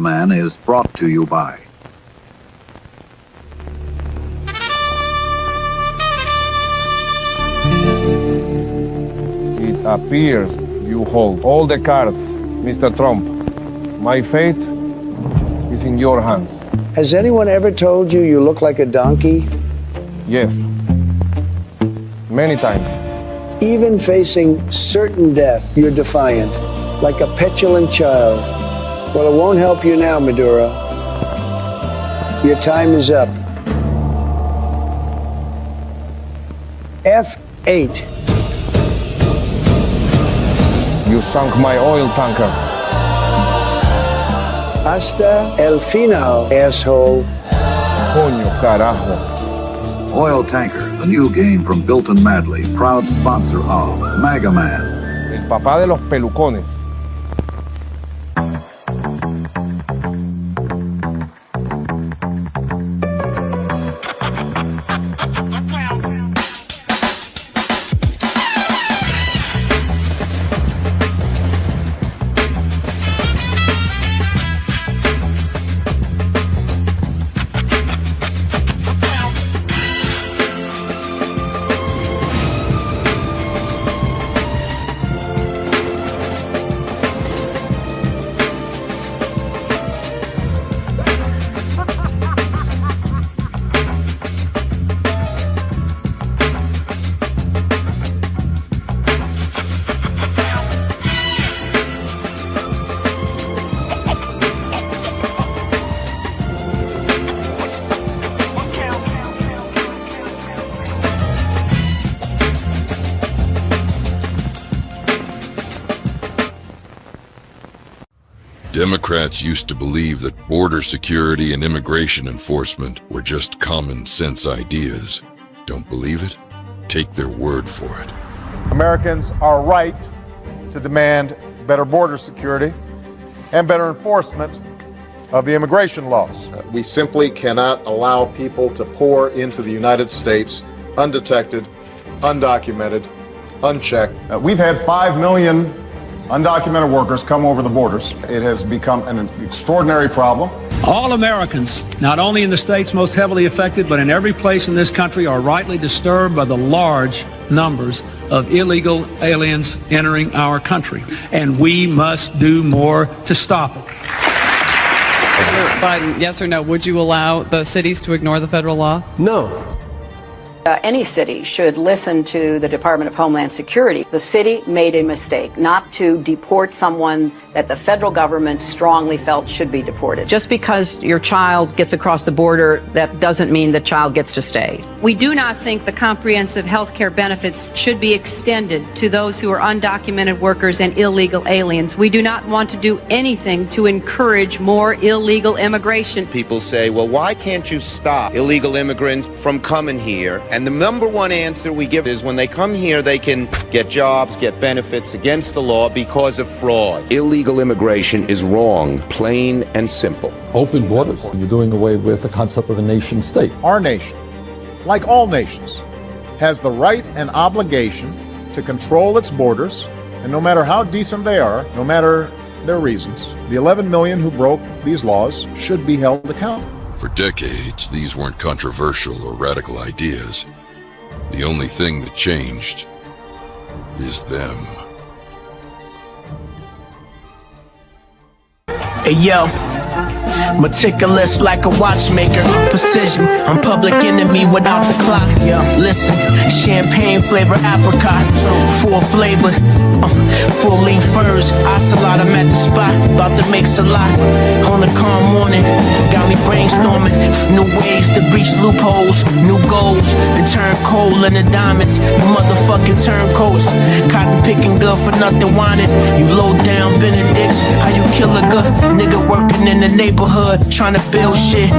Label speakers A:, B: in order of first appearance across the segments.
A: Man is brought to you by...
B: It appears you hold all the cards, Mr. Trump. My fate is in your hands.
C: Has anyone ever told you you look like a donkey?
B: Yes. Many times.
C: Even facing certain death, you're defiant, like a petulant child. Well, it won't help you now, Maduro. Your time is up. F8.
B: You sunk my oil tanker.
C: Hasta el final, asshole.
B: Coño, carajo.
A: Oil Tanker, the new game from Bilton Madley, proud sponsor of MAGA Man.
B: El papá de los pelucones.
D: Democrats used to believe that border security and immigration enforcement were just common sense ideas. Don't believe it? Take their word for it.
E: Americans are right to demand better border security and better enforcement of the immigration laws. We simply cannot allow people to pour into the United States undetected, undocumented, unchecked. We've had 5 million undocumented workers come over the borders. It has become an extraordinary problem.
F: All Americans, not only in the states most heavily affected, but in every place in this country, are rightly disturbed by the large numbers of illegal aliens entering our country. And we must do more to stop it.
G: Biden, yes or no, would you allow the cities to ignore the federal law?
C: No.
H: Any city should listen to the Department of Homeland Security. The city made a mistake not to deport someone that the federal government strongly felt should be deported.
I: Just because your child gets across the border, that doesn't mean the child gets to stay.
J: We do not think the comprehensive health care benefits should be extended to those who are undocumented workers and illegal aliens. We do not want to do anything to encourage more illegal immigration.
K: People say, well, why can't you stop illegal immigrants from coming here? And the number one answer we give is when they come here, they can get jobs, get benefits against the law because of fraud.
L: Illegal immigration is wrong, plain and simple.
M: Open borders. You're doing away with the concept of a nation state.
E: Our nation, like all nations, has the right and obligation to control its borders, and no matter how decent they are, no matter their reasons, the 11 million who broke these laws should be held accountable.
D: For decades, these weren't controversial or radical ideas. The only thing that changed is them.
N: Hey yo, meticulous like a watchmaker, precision, I'm public enemy without the clock. Yo, listen, champagne flavor apricot, full flavor, full leaf furs, ocelot, I'm at the spot, about to make a lot. On a calm morning, got me brainstorming, new ways to breach loopholes, new goals, to turn coal into diamonds, you motherfucking turncoats, cotton picking good for nothing wanted, you low down Benedicts, how you kill a good nigga working in the neighborhood. hood, trying to build shit.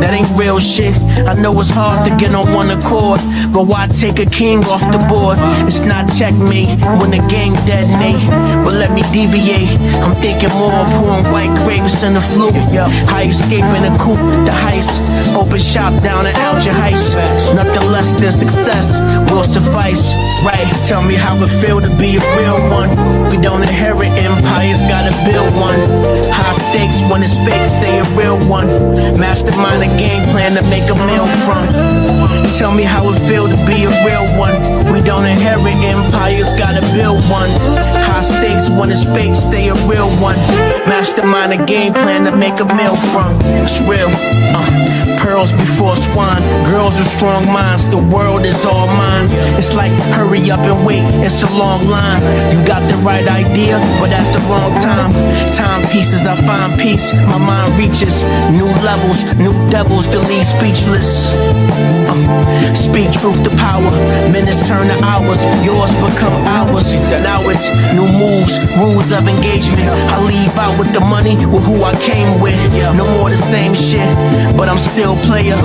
N: That ain't real shit. I know it's hard to get on one accord, but why take a king off the board? It's not checkmate when the game detonate, but let me deviate. I'm thinking more of pouring white grapes in the flu. How escaping the coupe, the heist. Open shop down in Alger Heights. Nothing less than success will suffice. Right, tell me how it feel to be a real one. We don't inherit empires, gotta build one. High stakes when it's fake, stay a real one. Mastermind a game plan to make a meal from. Tell me how it feel to be a real one. We don't inherit empires, gotta build one. High stakes when it's fake, stay a real one. Mastermind a game plan to make a meal from. It's real. Pearls before swine. Girls with strong minds, the world is all mine. It's like hurry up and wait, it's a long line. You got the right idea, but at the wrong time. Timepieces, I find peace, my mind reaches new levels, new devils to leave speechless. Speak truth to power, minutes turn to hours, yours become ours. Now it's new moves, rules of engagement. I leave out with the money, with who I came with. No more the same shit, but I'm still player.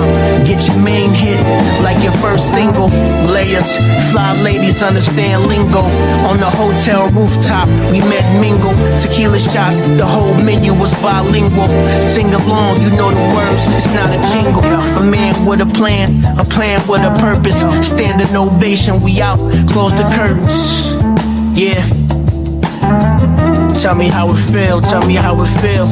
N: Get your main hit like your first single. Layers, fly ladies understand lingo. On the hotel rooftop, we met mingle. Tequila shots, the whole menu was bilingual. Sing along, you know the words, it's not a jingle. A man with a plan with a purpose. Standing ovation, we out, close the curtains. Yeah. Tell me how it feel, tell me how it feel.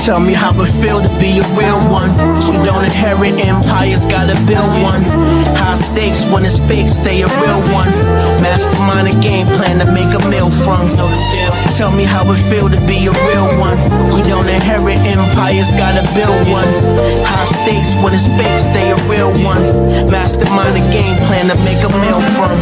N: Tell me how it feel to be a real one. We don't inherit empires, gotta build one. High stakes when it's fake, stay a real one. Mastermind a game plan to make a meal from. Tell me how it feel to be a real one. We don't inherit empires, gotta build one. High stakes when it's fake, stay a real one. Mastermind a game plan to make a meal from.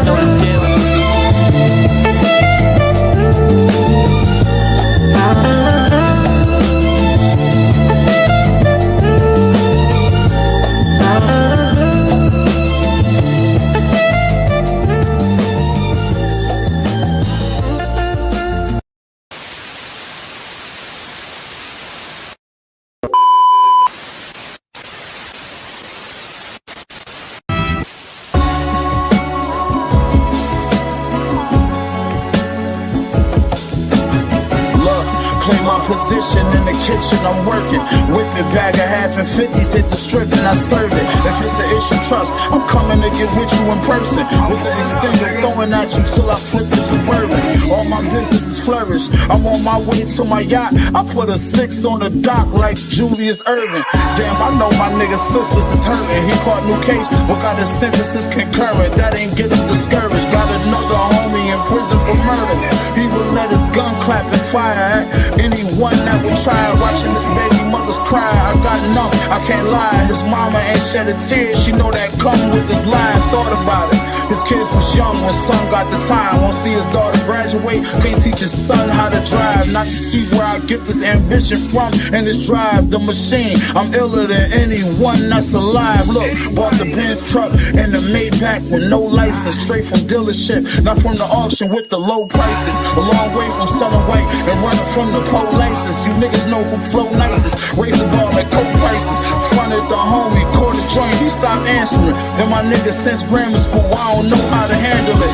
O: Position in the kitchen, I'm working. Whip it, bag of half and 50s, hit the strip and I serve it. If it's the issue, trust, I'm coming to get with you in person. With the extender, throwing at you till I flip the Suburban. All my businesses flourish. I'm on my way to my yacht. I put a 6 on the dock like Julius Erving. Damn, I know my nigga's sisters is hurting. He caught new case, but got his sentences concurrent. That ain't get him discouraged. Got another homie in prison for murder. He will let his gun clap and fire at anyone that would try. Watching this baby mother's cry, I got numb, I can't lie. His mama ain't shed a tear, she know that come with this line. Thought about it, his kids was young when son got the time. Won't see his daughter graduate, can't teach his son how to drive. Not to see where I get this ambition from and this drive, the machine. I'm iller than anyone that's alive. Look, bought the Benz truck and the Maybach with no license, straight from dealership, not from the auction with the low prices. A long way from selling white and running from the pole license. You niggas know who flow nicest. Raise the bar like coke prices. Fronted the homie, caught the joint, he stopped answering. Then my nigga since grammar school, I don't know how to handle it.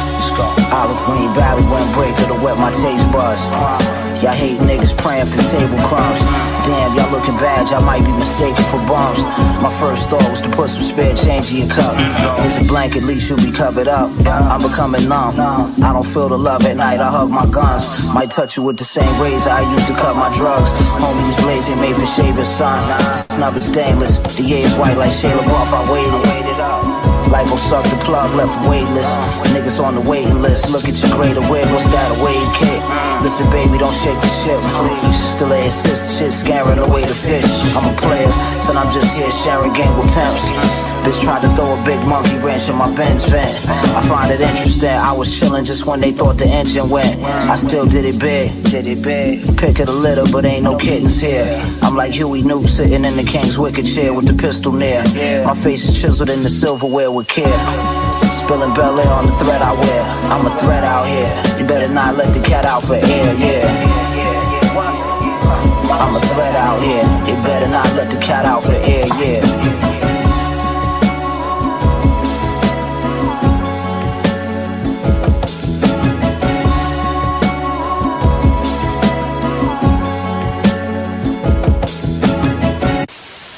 P: Olive Green Valley went breaker to wet my taste buds. Y'all hate niggas praying for table crumbs. Damn, y'all looking bad, y'all might be mistaken for bums. My first thought was to put some spare change in your cup. Here's a blanket, at least you'll be covered up. I'm becoming numb, I don't feel the love at night, I hug my guns. Might touch you with the same razor I used to cut my drugs. Homie was blazing, made for shaving sun. Snub is stainless, the air is white like Shayla Buff, I waited. Lipo sucked the plug, left weightless. Niggas on the waiting list, look at your greater wig, what's that, a wave kick? Listen baby, don't shake the shit, please. Still a assist, shit scaring away the fish. I'm a player, son, I'm just here sharing game with pimps. Bitch tried to throw a big monkey wrench in my Benz vent. I find it interesting, I was chilling just when they thought the engine went. I still did it big. Pick of the litter, but ain't no kittens here. I'm like Huey Newt sitting in the king's wicker chair with the pistol near. My face is chiseled in the silverware with care. Spilling Bel Air on the thread I wear. I'm a threat out here. You better not let the cat out for air, yeah. I'm a threat out here. You better not let the cat out for the air, yeah.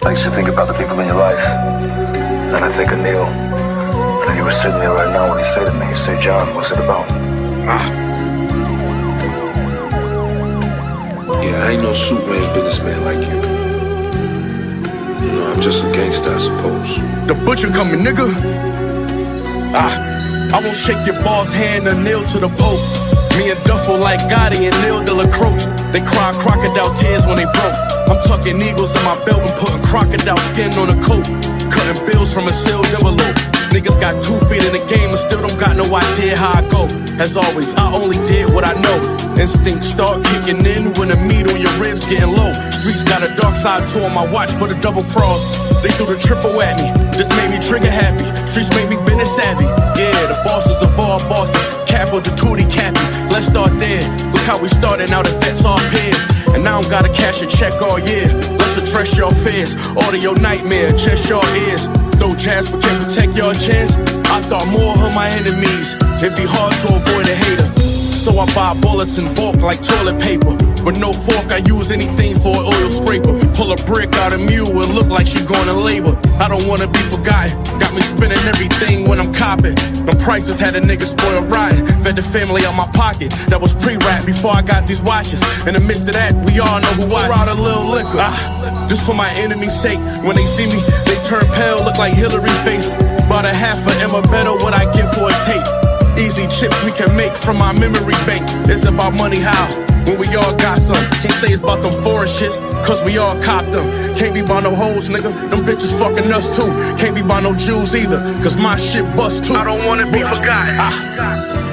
Q: I used to think about the people in your life. Then I think of Neil. And then you were sitting there right now when he said to me, you say, John, what's it about?
R: Yeah, I ain't no Superman businessman like you. You know, I'm just a gangster, I suppose.
O: The butcher coming, nigga. I won't shake your boss hand or kneel to the Pope. Me and Duffel like Gotti and Neil de la Croce. They cry crocodile tears when they broke. I'm tucking eagles in my belt and putting crocodile skin on a coat. Cutting bills from a sealed envelope. Niggas got 2 feet in the game and still don't got no idea how I go. As always, I only did what I know. Instincts start kicking in when the meat on your ribs getting low. Streets got a dark side to them, I watch for the double cross. They threw the triple at me, this made me trigger happy. Streets made me business savvy. Yeah, the bosses of all bosses. Capo the tootie cappy. Let's start there. Look how we started, now the vets all peers. And now I don't gotta cash a check all year. Let's address your fears, order your nightmare, chest your ears. Though jazz but can't protect your chance, I thought more of my enemies. It'd be hard to avoid a hater. So I buy bullets in bulk like toilet paper. With no fork, I use anything for an oil scraper. Pull a brick out of mule and look like she going to labor. I don't wanna be forgotten. Got me spending everything when I'm copping. The prices had a nigga spoil rotten. Fed the family out my pocket. That was pre-rap before I got these watches. In the midst of that, we all know who I out a little liquor. Just for my enemy's sake. When they see me, they turn pale, look like Hillary face. About a half of Emma better what I get for a tape. Easy chips we can make from my memory bank. It's about money how, when we all got some. Can't say it's about them foreign shits, cause we all copped them. Can't be by no hoes, nigga, them bitches fucking us too. Can't be by no Jews either, cause my shit bust too. I don't wanna be forgotten.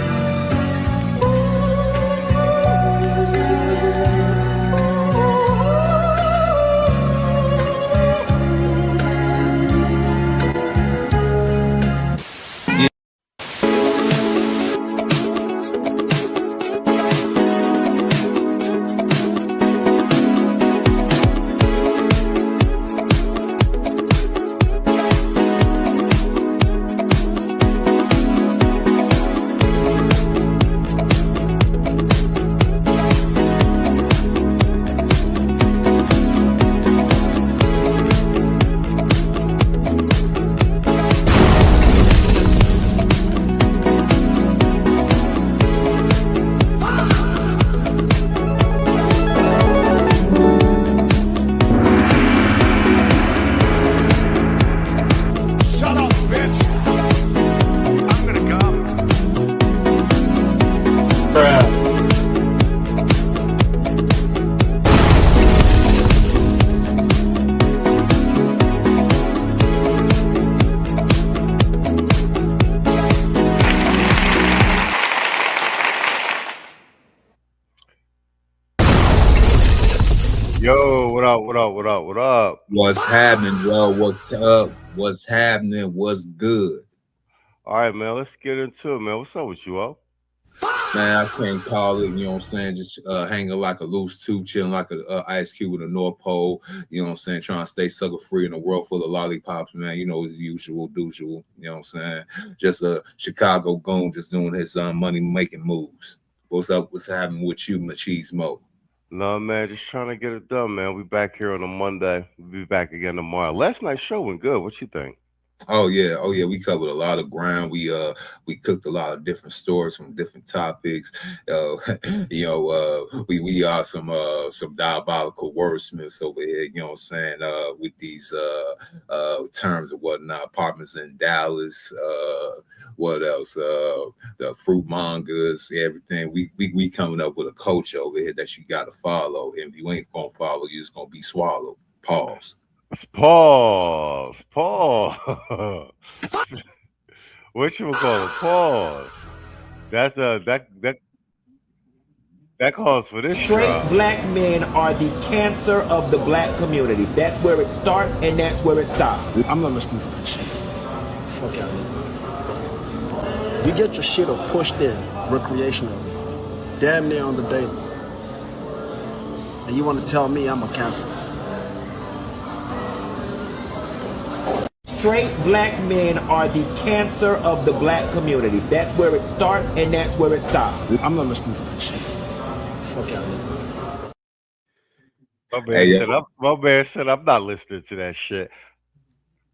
S: Yo, what up, what up, what up, what up?
T: What's happening, bro? What's up? What's happening? What's good?
S: All right, man, let's get into it, man. What's up with you, all?
T: Man, I can't call it, you know what I'm saying? Just hanging like a loose tooth, chilling like a ice cube with a North Pole, you know what I'm saying? Trying to stay sucker free in a world full of lollipops, man. You know, as usual, you know what I'm saying? Just a Chicago goon just doing his money making moves. What's up? What's happening with you, Machismo?
S: No, man, just trying to get it done, man. We back here on a Monday. We'll be back again tomorrow. Last night's show went good. What you think?
T: Oh yeah. We covered a lot of ground. We cooked a lot of different stories from different topics. We are some diabolical wordsmiths over here, you know what I'm saying, with these terms and whatnot. Apartments in Dallas, what else? The fruit mongers, everything. We coming up with a culture over here that you gotta follow. And if you ain't gonna follow, you're just gonna be swallowed. Pause.
S: What you call it? Pause. That's that calls for this.
U: Straight black men are the cancer of the black community. That's where it starts and that's where it stops.
V: I'm not listening to that shit. Fuck out of here. You get your shit pushed in recreationally, damn near on the daily. And you want to tell me I'm a cancer?
U: Straight black men are the cancer of the black community. That's where it starts and that's where it stops.
V: I'm not listening to that shit. Fuck out of here.
S: My man said, I'm not listening to that shit.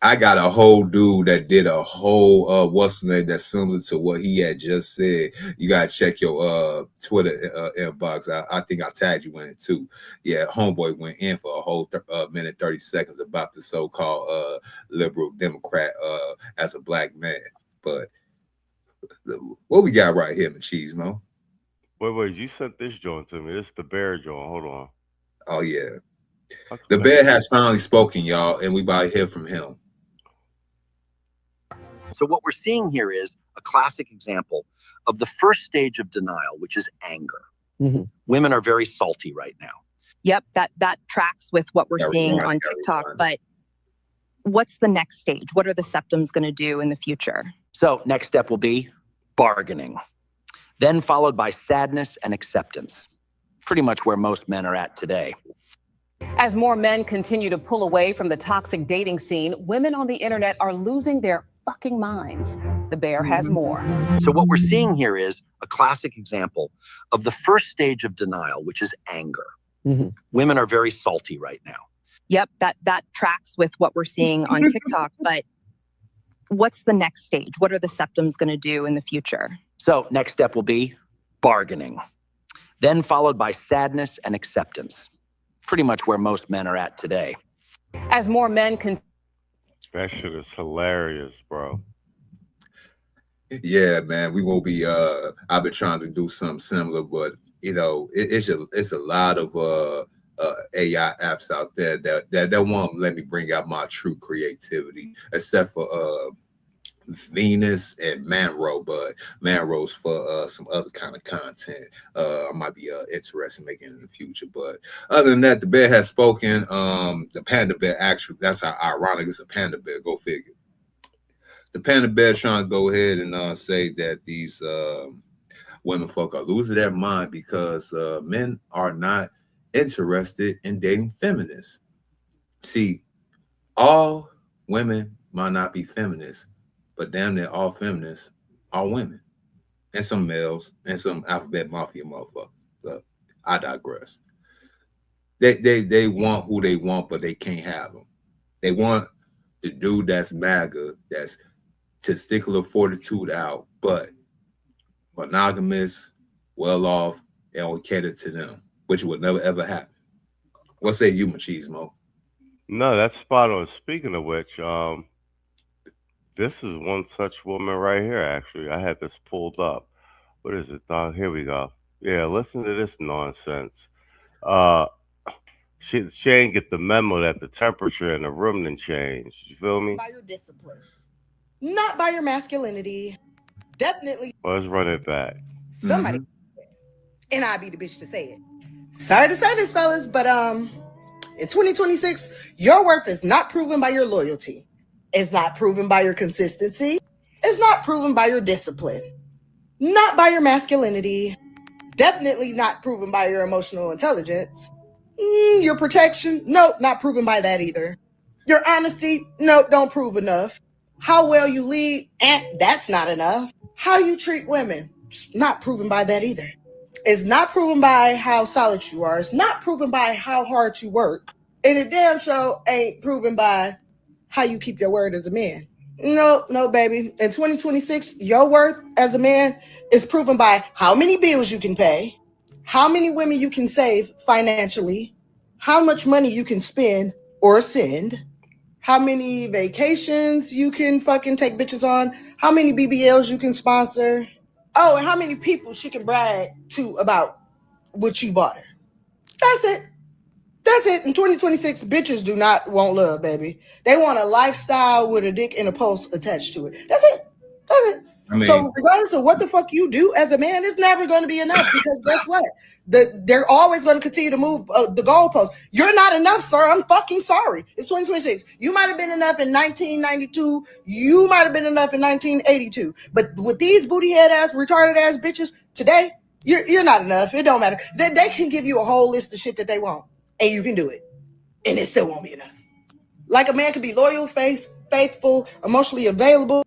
T: I got a whole dude that did a whole what's the name that's similar to what he had just said. You gotta check your Twitter inbox. I think I tagged you in it too. Yeah, homeboy went in for a whole minute 30 seconds about the so-called liberal Democrat as a black man. But what we got right here, Machismo?
S: Wait, you sent this joint to me. This is the Bear joint. Hold on.
T: Oh yeah. The Bear has finally spoken, y'all, and we about to hear from him.
A: So what we're seeing here is a classic example of the first stage of denial, which is anger.
B: Mm-hmm.
A: Women are very salty right now.
B: Yep, that tracks with what we're seeing on TikTok. But what's the next stage? What are the septums going to do in the future?
A: So next step will be bargaining, then followed by sadness and acceptance. Pretty much where most men are at today.
W: As more men continue to pull away from the toxic dating scene, women on the internet are losing their fucking minds. The Bear has more.
A: So what we're seeing here is a classic example of the first stage of denial, which is anger.
B: Mm-hmm.
A: Women are very salty right now.
B: Yep, that tracks with what we're seeing on TikTok. But what's the next stage? What are the septums going to do in the future?
A: So next step will be bargaining, then followed by sadness and acceptance. Pretty much where most men are at today.
W: As more men can.
S: That shit is hilarious, bro.
T: Yeah, man, we will be. I've been trying to do something similar, but you know, it's a lot of AI apps out there that won't let me bring out my true creativity, except for Venus and Manro, but Manro's for some other kind of content I might be interested in making in the future. But other than that, the Bear has spoken. The Panda Bear, actually, that's how ironic it's a Panda Bear. Go figure. The Panda Bear trying to go ahead and say that these women folk are losing their mind because men are not interested in dating feminists. See, all women might not be feminists, but damn near all feminists are women, and some males, and some alphabet mafia motherfuckers. But I digress. They want who they want, but they can't have them. They want the dude that's MAGA, that's testicular fortitude out, but monogamous, well off, and only cater to them, which would never ever happen. What say you, Machismo?
S: No, that's spot on. Speaking of which, this is one such woman right here, actually. I had this pulled up. What is it, dog? Here we go. Yeah, listen to this nonsense. She ain't get the memo that the temperature in the room didn't change. You feel me?
X: By your discipline, not by your masculinity. Definitely.
S: Well, let's run it back.
X: Somebody, and I be the bitch to say it. Sorry to say this, fellas, but in 2026, your worth is not proven by your loyalty. It's not proven by your consistency. It's not proven by your discipline. Not by your masculinity. Definitely not proven by your emotional intelligence. Your protection? Nope, not proven by that either. Your honesty? Nope, don't prove enough. How well you lead? That's not enough. How you treat women? Not proven by that either. It's not proven by how solid you are. It's not proven by how hard you work. And it damn sure ain't proven by how you keep your word as a man. No, baby. In 2026, your worth as a man is proven by how many bills you can pay, how many women you can save financially, how much money you can spend or send, how many vacations you can fucking take bitches on, how many BBLs you can sponsor. Oh, and how many people she can brag to about what you bought her. That's it. That's it. In 2026, bitches do not want love, baby. They want a lifestyle with a dick and a pulse attached to it. That's it. That's it.
T: I mean,
X: so regardless of what the fuck you do as a man, it's never going to be enough because guess what? They're always going to continue to move the goalposts. You're not enough, sir. I'm fucking sorry. It's 2026. You might have been enough in 1992. You might have been enough in 1982. But with these booty head ass, retarded ass bitches today, You're not enough. It don't matter. They can give you a whole list of shit that they want, and you can do it, and it still won't be enough. Like a man can be loyal, faithful, emotionally available.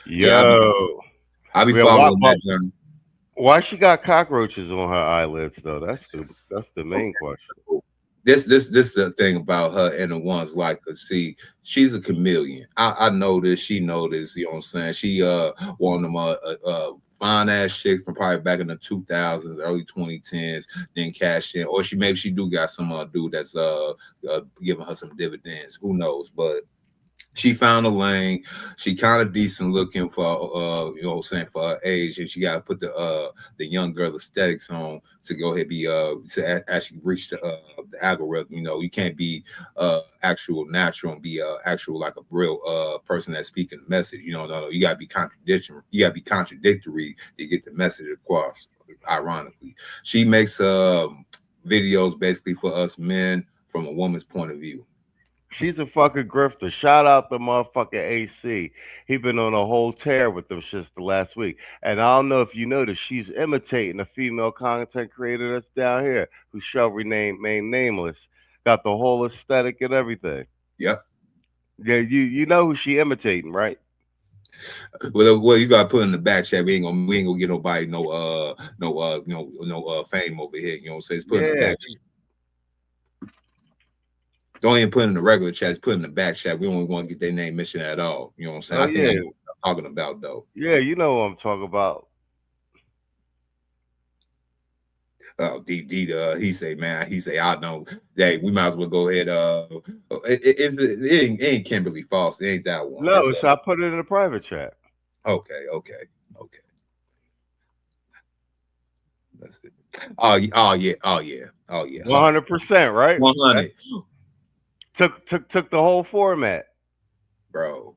S: Yo,
T: I be following that journey.
S: Why she got cockroaches on her eyelids though? That's the main question.
T: This the thing about her and the ones like her. See, she's a chameleon. I know this. She know this. You know what I'm saying? She one of them fine ass chicks from probably back in the 2000s, early 2010s, then cash in, or maybe she do got some dude that's giving her some dividends. Who knows? But she found a lane. She kind of decent looking for you know what I'm saying, for her age, and she got to put the young girl aesthetics on to go ahead to actually reach the algorithm. You know, you can't be actual natural and be actual like a real person that's speaking the message. You know, no, you gotta be contradictory. You gotta be contradictory to get the message across. Ironically, she makes videos basically for us men from a woman's point of view.
S: She's a fucking grifter. Shout out to motherfucking AC. He been on a whole tear with them shits the last week. And I don't know if you noticed, she's imitating a female content creator that's down here who shall remain nameless. Got the whole aesthetic and everything.
T: Yep.
S: Yeah, you know who she imitating, right?
T: Well, you gotta put in the back chat. We ain't gonna get nobody no fame over here. You know what I'm saying? It's put in the back chat. Don't even put in the regular chat. It's put in the back chat. We don't want to get their name mentioned at all. You know what I'm saying? I think I know what I'm talking about, though.
S: Yeah, you know what I'm talking about.
T: He say, I know. Hey, we might as well go ahead. It ain't Kimberly Falls. It ain't that one.
S: No, so I put it in the private chat.
T: Okay. That's it. Oh yeah.
S: 100%, right?
T: 100.
S: Took the whole format,
T: bro.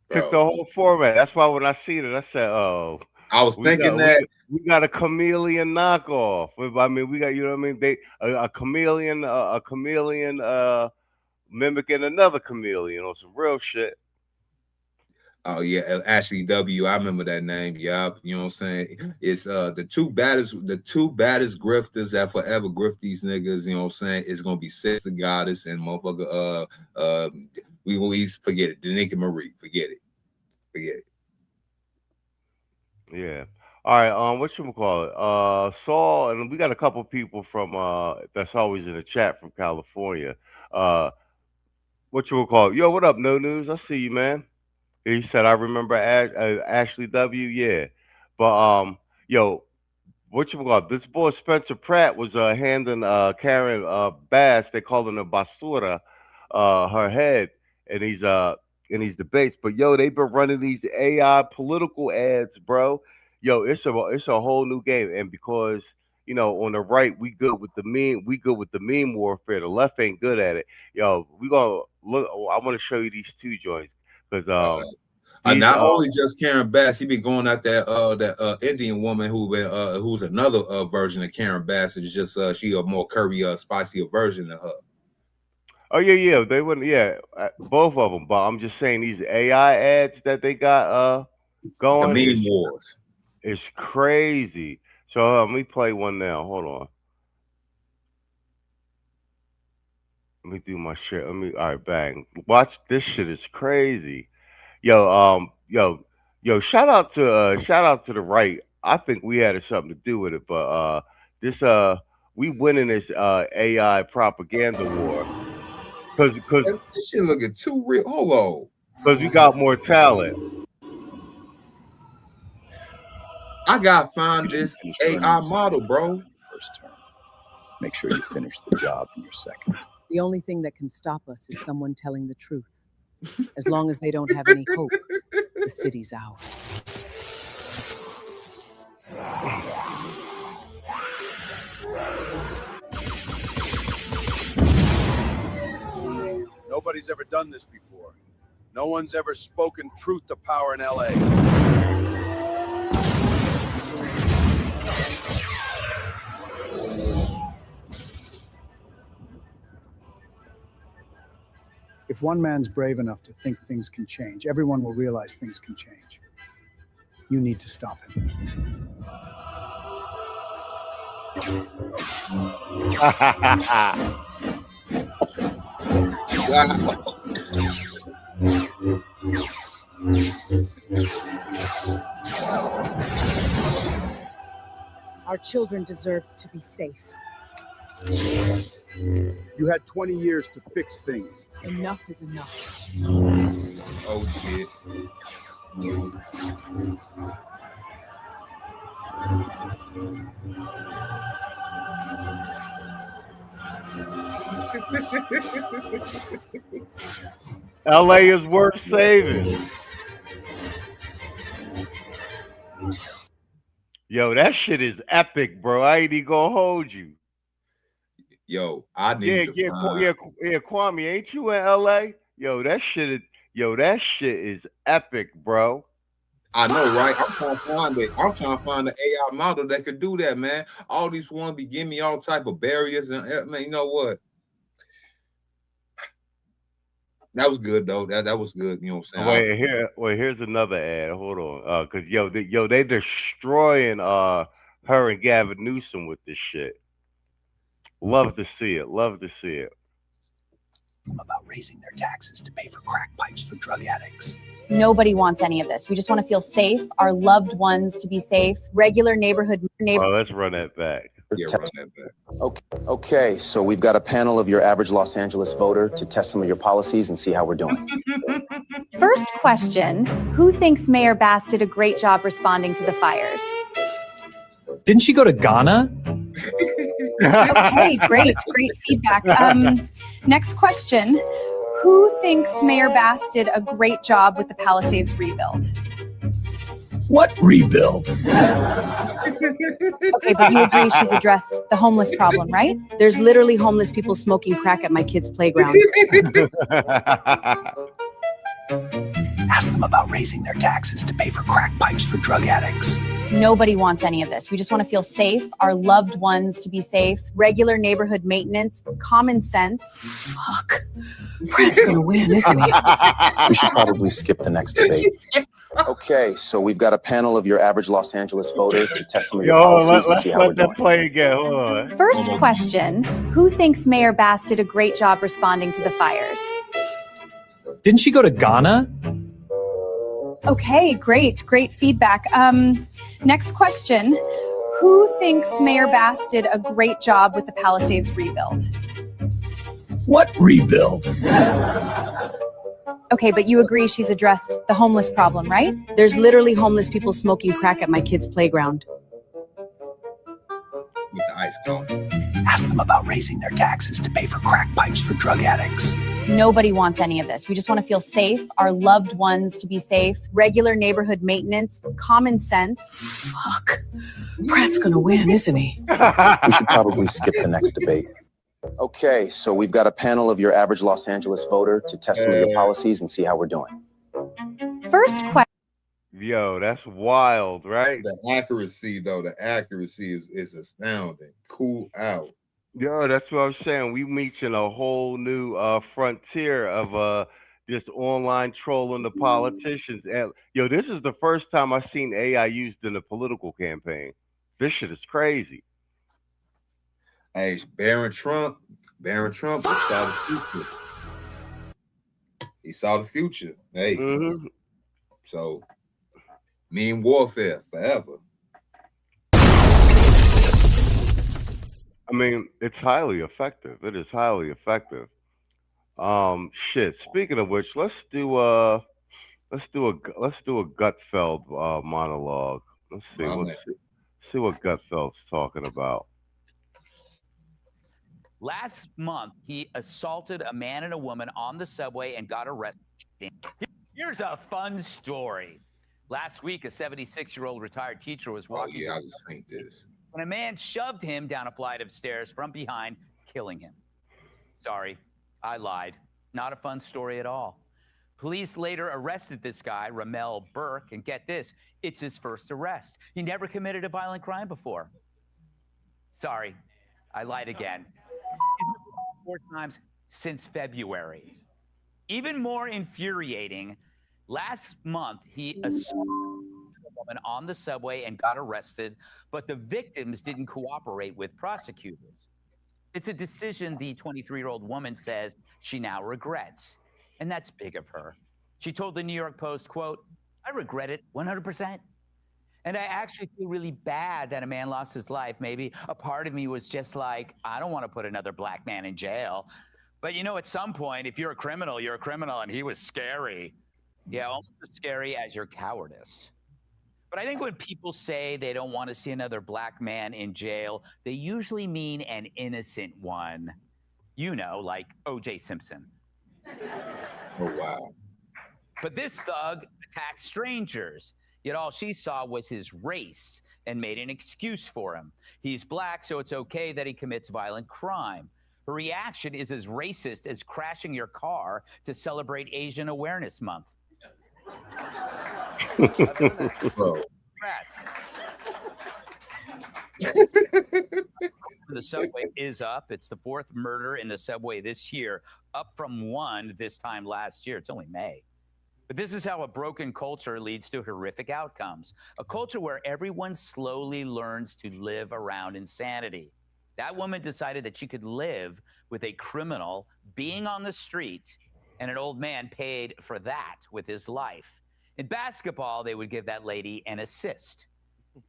S: Took the whole format. That's why when I seen it, I said, "Oh."
T: I was thinking that
S: we got a chameleon knockoff. I mean, we got, you know what I mean? A chameleon mimicking another chameleon on some real shit.
T: Oh yeah, Ashley W. I remember that name. Yup, you know what I'm saying? It's the two baddest grifters that forever grift these niggas. You know what I'm saying? It's gonna be Sis the Goddess and motherfucker. We always forget it. Danica Marie, forget it.
S: Yeah. All right. What you call it? Saul, and we got a couple people from that's always in the chat from California. What you call it? Yo, what up? No News. I see you, man. He said, I remember Ashley W. Yeah. But, yo, what you call it? This boy Spencer Pratt was handing Karen Bass, they call him a basura, her head in these debates. But, yo, they've been running these AI political ads, bro. Yo, it's a whole new game. And because, you know, on the right, we good with the meme warfare. The left ain't good at it. Yo, we gonna look. I want to show you these two joints. Because
T: not only just Karen Bass, he be going at that Indian woman who's another version of Karen Bass. It's just she a more curry, spicier version of her.
S: Oh yeah, they wouldn't. Yeah, both of them. But I'm just saying these AI ads that they got going.
T: The meme wars.
S: It's crazy. So let me play one now. Hold on. Let me do my shit. All right, bang. Watch this shit is crazy. Yo, shout out to the right. I think we had something to do with it, but we winning this AI propaganda war. Cause
T: this shit looking too real. Hold on.
S: Because we got more talent.
T: I gotta find this AI model, bro.
C: First term. Make sure you finish the job in your second.
F: The only thing that can stop us is someone telling the truth. As long as they don't have any hope, the city's ours.
C: Nobody's ever done this before. No one's ever spoken truth to power in LA.
G: If one man's brave enough to think things can change, everyone will realize things can change. You need to stop him.
F: Our children deserve to be safe.
C: You had 20 years to fix things.
F: Enough is enough.
T: Oh shit.
S: LA is worth saving. Yo, that shit is epic, bro. I ain't even gonna hold you.
T: Yo, I need to find.
S: Yeah, Kwame, ain't you in LA? Yo, that shit is epic, bro.
T: I know, right? I'm trying to find it. I'm trying to find the AI model that could do that, man. All these ones be giving me all type of barriers, and man, you know what? That was good though. That was good. You know what I'm saying?
S: Here's another ad. Hold on, cause they destroying her and Gavin Newsom with this shit. Love to see it. Love to see it.
A: About raising their taxes to pay for crack pipes for drug addicts.
B: Nobody wants any of this. We just want to feel safe, our loved ones to be safe, regular neighborhood.
S: Oh, let's run that back.
T: Yeah, run that back.
H: Okay, so we've got a panel of your average Los Angeles voter to test some of your policies and see how we're doing.
B: First question, who thinks Mayor Bass did a great job responding to the fires?
M: Didn't she go to Ghana?
B: Okay, great feedback. Next question, who thinks Mayor Bass did a great job with the Palisades rebuild?
M: What rebuild?
B: Okay, but you agree she's addressed the homeless problem, right?
F: There's literally homeless people smoking crack at my kids' playground.
A: Ask them about raising their taxes to pay for crack pipes for drug addicts.
B: Nobody wants any of this. We just want to feel safe, our loved ones to be safe,
F: Regular neighborhood maintenance, common sense.
A: Fuck.
F: Brad's gonna win, isn't he?
H: We should probably skip the next debate. Okay, so we've got a panel of your average Los Angeles voter to test some of your policies and see how we're
S: Let
H: doing.
S: that play again. Hold on.
B: First question, who thinks Mayor Bass did a great job responding to the fires?
M: Didn't she go to Ghana?
B: Okay, great feedback. Next question, who thinks Mayor Bass did a great job with the Palisades rebuild?
M: What rebuild?
B: Okay, but you agree she's addressed the homeless problem, right?
F: There's literally homeless people smoking crack at my kids' playground.
T: With the ice coffee.
A: Ask them about raising their taxes to pay for crack pipes for drug addicts.
B: Nobody wants any of this. We just want to feel safe, our loved ones to be safe,
F: Regular neighborhood maintenance, common sense.
A: Fuck.
F: Brad's gonna win, isn't he?
H: We should probably skip the next debate. Okay, so we've got a panel of your average Los Angeles voter to test some of your policies and see how we're doing.
B: First question.
S: Yo, that's wild, right?
T: The accuracy is astounding. Cool out.
S: Yo, that's what I'm saying. We reaching a whole new frontier of just online trolling the politicians. And yo, this is the first time I've seen AI used in a political campaign. This shit is crazy.
T: Hey, Barron Trump saw the future. He saw the future. Hey, so mean warfare forever.
S: I mean, it's highly effective. It is highly effective. Shit. Speaking of which, let's do a Gutfeld monologue. Let's see what Gutfeld's talking about.
I: Last month, he assaulted a man and a woman on the subway and got arrested. Here's a fun story. Last week, a 76-year-old retired teacher was walking.
T: Oh yeah, I just think this.
I: When a man shoved him down a flight of stairs from behind, killing him. Sorry, I lied. Not a fun story at all. Police later arrested this guy, Ramel Burke, and get this, it's his first arrest. He never committed a violent crime before. Sorry, I lied again. 4 times since February. Even more infuriating, last month he assaulted a woman on the subway and got arrested, but the victims didn't cooperate with prosecutors. It's a decision the 23-year-old woman says she now regrets, and that's big of her. She told the New York Post, quote, "I regret it 100%. And I actually feel really bad that a man lost his life. Maybe a part of me was just like, I don't want to put another black man in jail. But you know, at some point, if you're a criminal, you're a criminal, and he was scary. Yeah, almost as scary as your cowardice." But I think when people say they don't want to see another black man in jail, they usually mean an innocent one. You know, like O.J. Simpson.
T: Oh, wow.
I: But this thug attacked strangers. Yet all she saw was his race and made an excuse for him. He's black, so it's okay that he commits violent crime. Her reaction is as racist as crashing your car to celebrate Asian Awareness Month. Congrats. The subway is up. It's the 4th murder in the subway this year, up from 1 this time last year. It's only May. But this is how a broken culture leads to horrific outcomes. A culture where everyone slowly learns to live around insanity. That woman decided that she could live with a criminal being on the street, and an old man paid for that with his life. In basketball, they would give that lady an assist.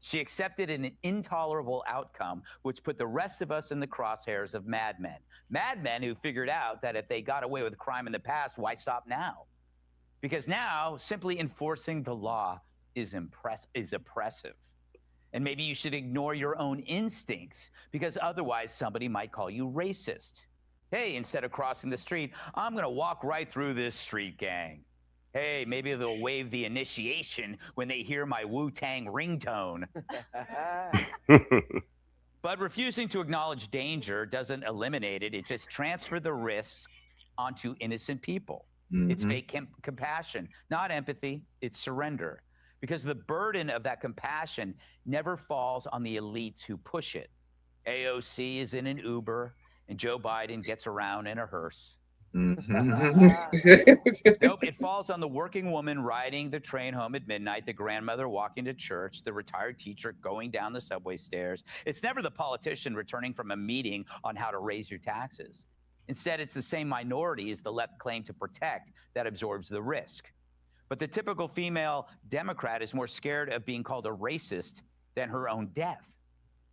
I: She accepted an intolerable outcome, which put the rest of us in the crosshairs of madmen. Madmen who figured out that if they got away with crime in the past, why stop now? Because now, simply enforcing the law is oppressive. And maybe you should ignore your own instincts, because otherwise somebody might call you racist. Hey, instead of crossing the street, I'm going to walk right through this street gang. Hey, maybe they'll wave the initiation when they hear my Wu-Tang ringtone. But refusing to acknowledge danger doesn't eliminate it. It just transfers the risks onto innocent people. It's fake compassion, not empathy. It's surrender. Because the burden of that compassion never falls on the elites who push it. AOC is in an Uber, and Joe Biden gets around in a hearse. Nope, it falls on the working woman riding the train home at midnight, the grandmother walking to church, the retired teacher going down the subway stairs. It's never the politician returning from a meeting on how to raise your taxes. Instead, it's the same minorities the left claim to protect that absorbs the risk. But the typical female Democrat is more scared of being called a racist than her own death.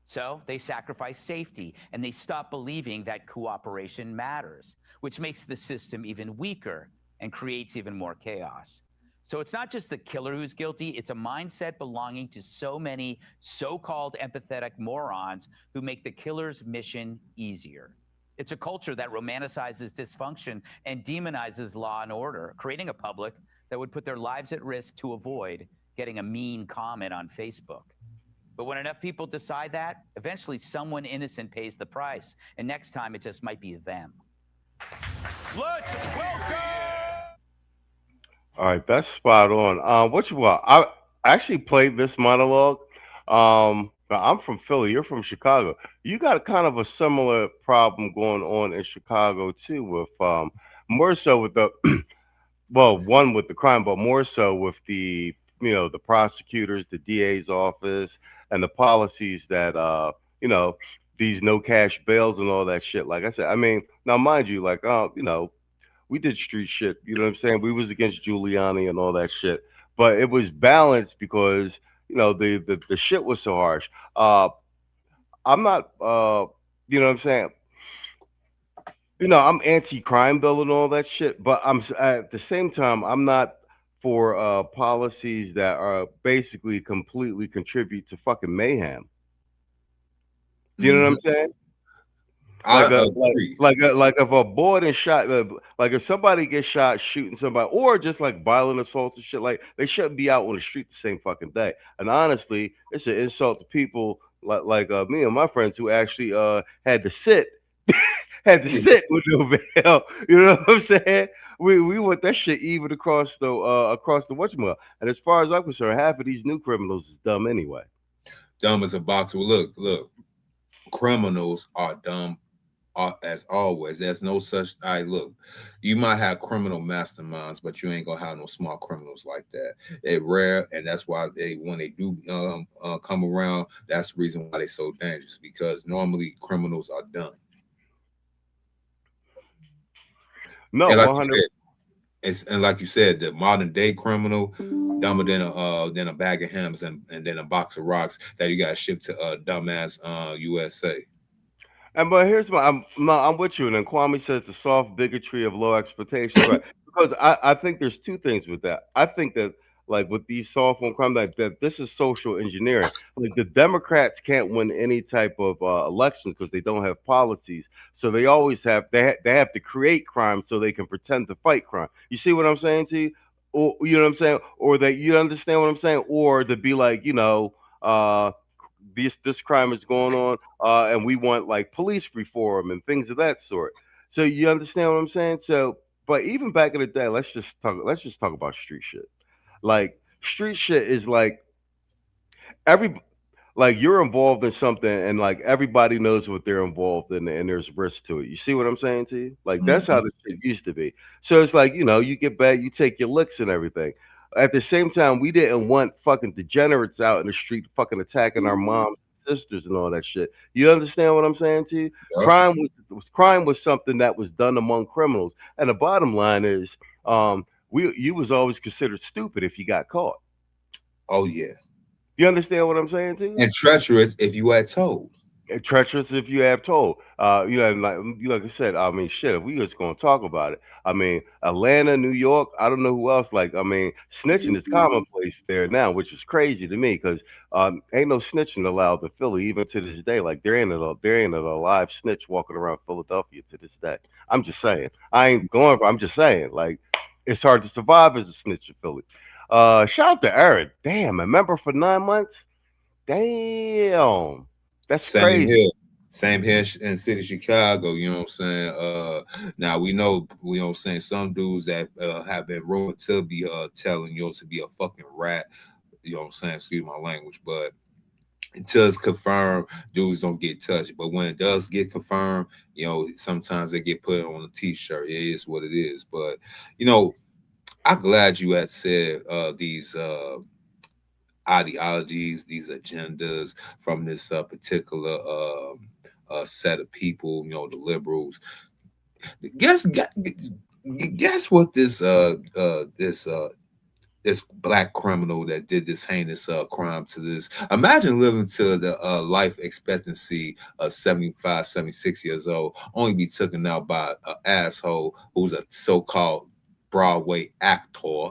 I: So they sacrifice safety, and they stop believing that cooperation matters, which makes the system even weaker and creates even more chaos. So it's not just the killer who's guilty, it's a mindset belonging to so many so-called empathetic morons who make the killer's mission easier. It's a culture that romanticizes dysfunction and demonizes law and order, creating a public that would put their lives at risk to avoid getting a mean comment on Facebook. But when enough people decide that, eventually someone innocent pays the price. And next time, it just might be them. Let's welcome!
S: All right, that's spot on. What you want? I actually played this monologue. I'm from Philly. You're from Chicago. You got kind of a similar problem going on in Chicago, too, with more so with the, well, one with the crime, but more so with the, you know, the prosecutors, the DA's office, and the policies that, you know, these no cash bails and all that shit. Like I said, I mean, now mind you, like, you know, we did street shit. You know what I'm saying? We was against Giuliani and all that shit, but it was balanced because, you know, the shit was so harsh. I'm not, you know what I'm saying? You know, I'm anti-crime bill and all that shit, but I'm at the same time, I'm not for policies that are basically completely contribute to fucking mayhem. You know what I'm saying? Like if a board and shot, like if somebody gets shot shooting somebody, or just like violent assaults and shit, like they shouldn't be out on the street the same fucking day. And honestly, it's an insult to people like me and my friends who actually had to sit with no bail. You know what I'm saying? We want that shit even across the whatchamacallit. And as far as I'm concerned, half of these new criminals is dumb anyway.
T: Dumb as a box. Well, look, criminals are dumb as always, there's no such. Look, you might have criminal masterminds, but you ain't gonna have no small criminals like that. They're rare, and that's why when they do come around, that's the reason why they're so dangerous, because normally criminals are done.
S: No,
T: and like
S: 100.
T: you said, and like you said, the modern day criminal dumber than a bag of hams and then a box of rocks that you got shipped to dumbass USA.
S: And but here's my, I'm with you. And then Kwame says the soft bigotry of low expectations, right? Because I think there's two things with that. I think that like with these soft on crime, that this is social engineering. Like the Democrats can't win any type of elections because they don't have policies. So they always have they have to create crime so they can pretend to fight crime. You see what I'm saying to you? Or you know what I'm saying? Or that you understand what I'm saying? Or to be like, you know, this crime is going on, and we want like police reform and things of that sort. So you understand what I'm saying? So, but even back in the day, let's just talk about street shit. Like street shit is like like you're involved in something, and like everybody knows what they're involved in, and there's risk to it. You see what I'm saying to you? Like that's how this shit used to be. So it's like, you know, you get back, you take your licks and everything. At the same time, we didn't want fucking degenerates out in the street fucking attacking our moms, sisters, and all that shit. You understand what I'm saying to you?
T: Yeah.
S: Crime was something that was done among criminals, and the bottom line is, you was always considered stupid if you got caught.
T: Oh yeah.
S: You understand what I'm saying to you?
T: And treacherous if you had told.
S: And treacherous if you have told. You know, like I said, I mean, shit, if we just gonna talk about it, I mean, Atlanta, New York, I don't know who else. Like, I mean, snitching is commonplace there now, which is crazy to me because ain't no snitching allowed in Philly even to this day. Like, there ain't a live snitch walking around Philadelphia to this day. I'm just saying. I'm just saying. Like, it's hard to survive as a snitch in Philly. Shout out to Aaron. Damn, a member for 9 months. Damn. That's crazy.
T: Same here in city Chicago, you know what I'm saying? Now we know what I'm saying, some dudes that have been rumored to be telling you to be a fucking rat, you know what I'm saying, excuse my language, but until it's confirmed, dudes don't get touched. But when it does get confirmed, you know, sometimes they get put on a t-shirt. It is what it is. But you know, I'm glad you had said these ideologies, these agendas from this particular set of people, you know, the liberals. Guess what this black criminal that did this heinous crime to this. Imagine living to the life expectancy of 75, 76 years old, only be taken out by an asshole who's a so-called Broadway actor.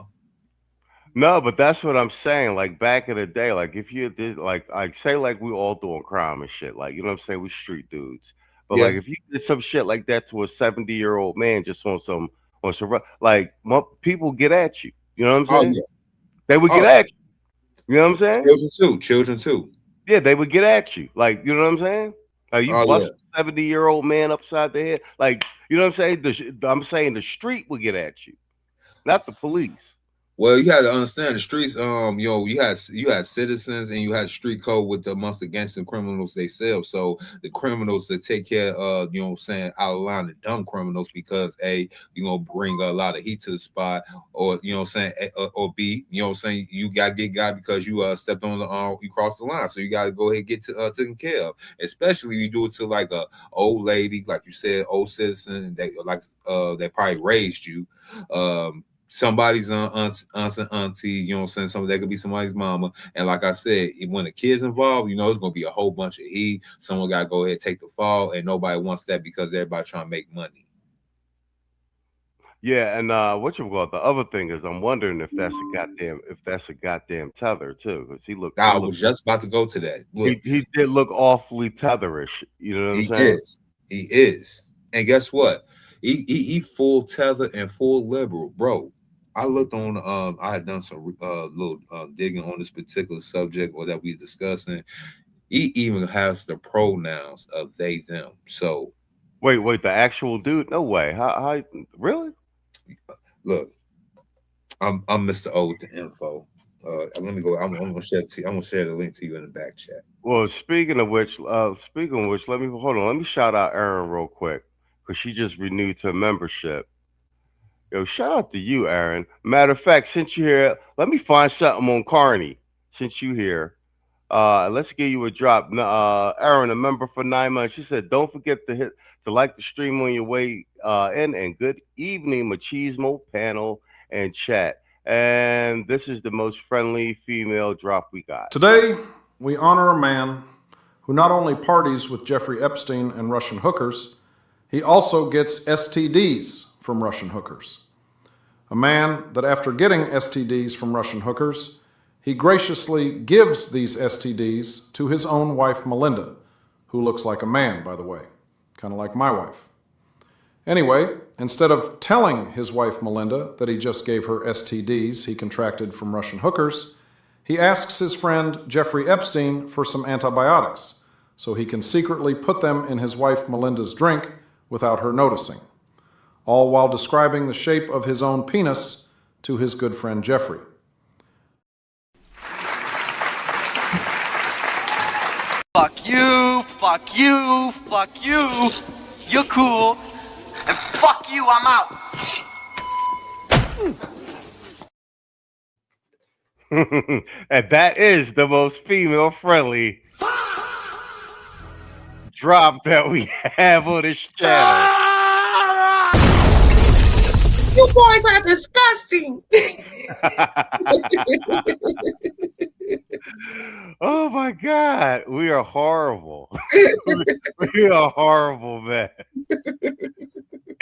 S: No, but that's what I'm saying. Like back in the day, like if you did, like say, like we all doing crime and shit, like you know what I'm saying, we street dudes. But like if you did some shit like that to a 70-year-old man just on some like people get at you. You know what I'm saying? They would get at you. You know what I'm saying?
T: Children too.
S: Yeah, they would get at you. Like you know what I'm saying? Like you bust a 70-year-old man upside the head. Like you know what I'm saying? I'm saying the street would get at you, not the police.
T: Well, you had to understand the streets. You know, you had citizens and you had street code with amongst the gangster criminals themselves. So the criminals that take care of, you know what I'm saying, out of line the dumb criminals because A, you gonna bring a lot of heat to the spot, or you know what I'm saying, or B, you know what I'm saying, you gotta get got because you stepped on the you crossed the line. So you gotta go ahead and get taken care of. Especially if you do it to like a old lady, like you said, old citizen, they probably raised you. Somebody's aunt and auntie, you know what I'm saying? That could be somebody's mama. And like I said, when the kid's involved, you know, it's gonna be a whole bunch of heat. Someone gotta go ahead and take the fall, and nobody wants that because everybody trying to make money.
S: Yeah, and the other thing is, I'm wondering if that's a goddamn tether too, because he looked.
T: I was just about to go to that. Look,
S: he did look awfully tetherish. You know what I'm saying?
T: He is. And guess what? He full tether and full liberal, bro. I looked on. I had done some little digging on this particular subject, or that we discussing. He even has the pronouns of they them. So,
S: wait, the actual dude? No way. How really?
T: Look, I'm Mr. O with the info. Let me go. I'm gonna share it to you. I'm gonna share the link to you in the back chat.
S: Well, speaking of which, let me hold on. Let me shout out Erin real quick because she just renewed her membership. Yo, shout out to you, Erin. Matter of fact, since you're here, let me find something on Carney. Since you here, let's give you a drop. Erin, a member for 9 months. She said, "Don't forget to like the stream on your way in." And good evening, Machismo panel and chat. And this is the most friendly female drop we got.
E: Today, we honor a man who not only parties with Jeffrey Epstein and Russian hookers, he also gets STDs from Russian hookers. A man that after getting STDs from Russian hookers, he graciously gives these STDs to his own wife, Melinda, who looks like a man, by the way, kind of like my wife. Anyway, instead of telling his wife, Melinda, that he just gave her STDs he contracted from Russian hookers, he asks his friend Jeffrey Epstein for some antibiotics so he can secretly put them in his wife Melinda's drink without her noticing, all while describing the shape of his own penis to his good friend Jeffrey.
J: Fuck you, fuck you, fuck you. You're cool. And fuck you, I'm out.
S: And that is the most female friendly drop that we have on this channel.
X: You boys are disgusting.
S: Oh my God, we are horrible. We are horrible, man.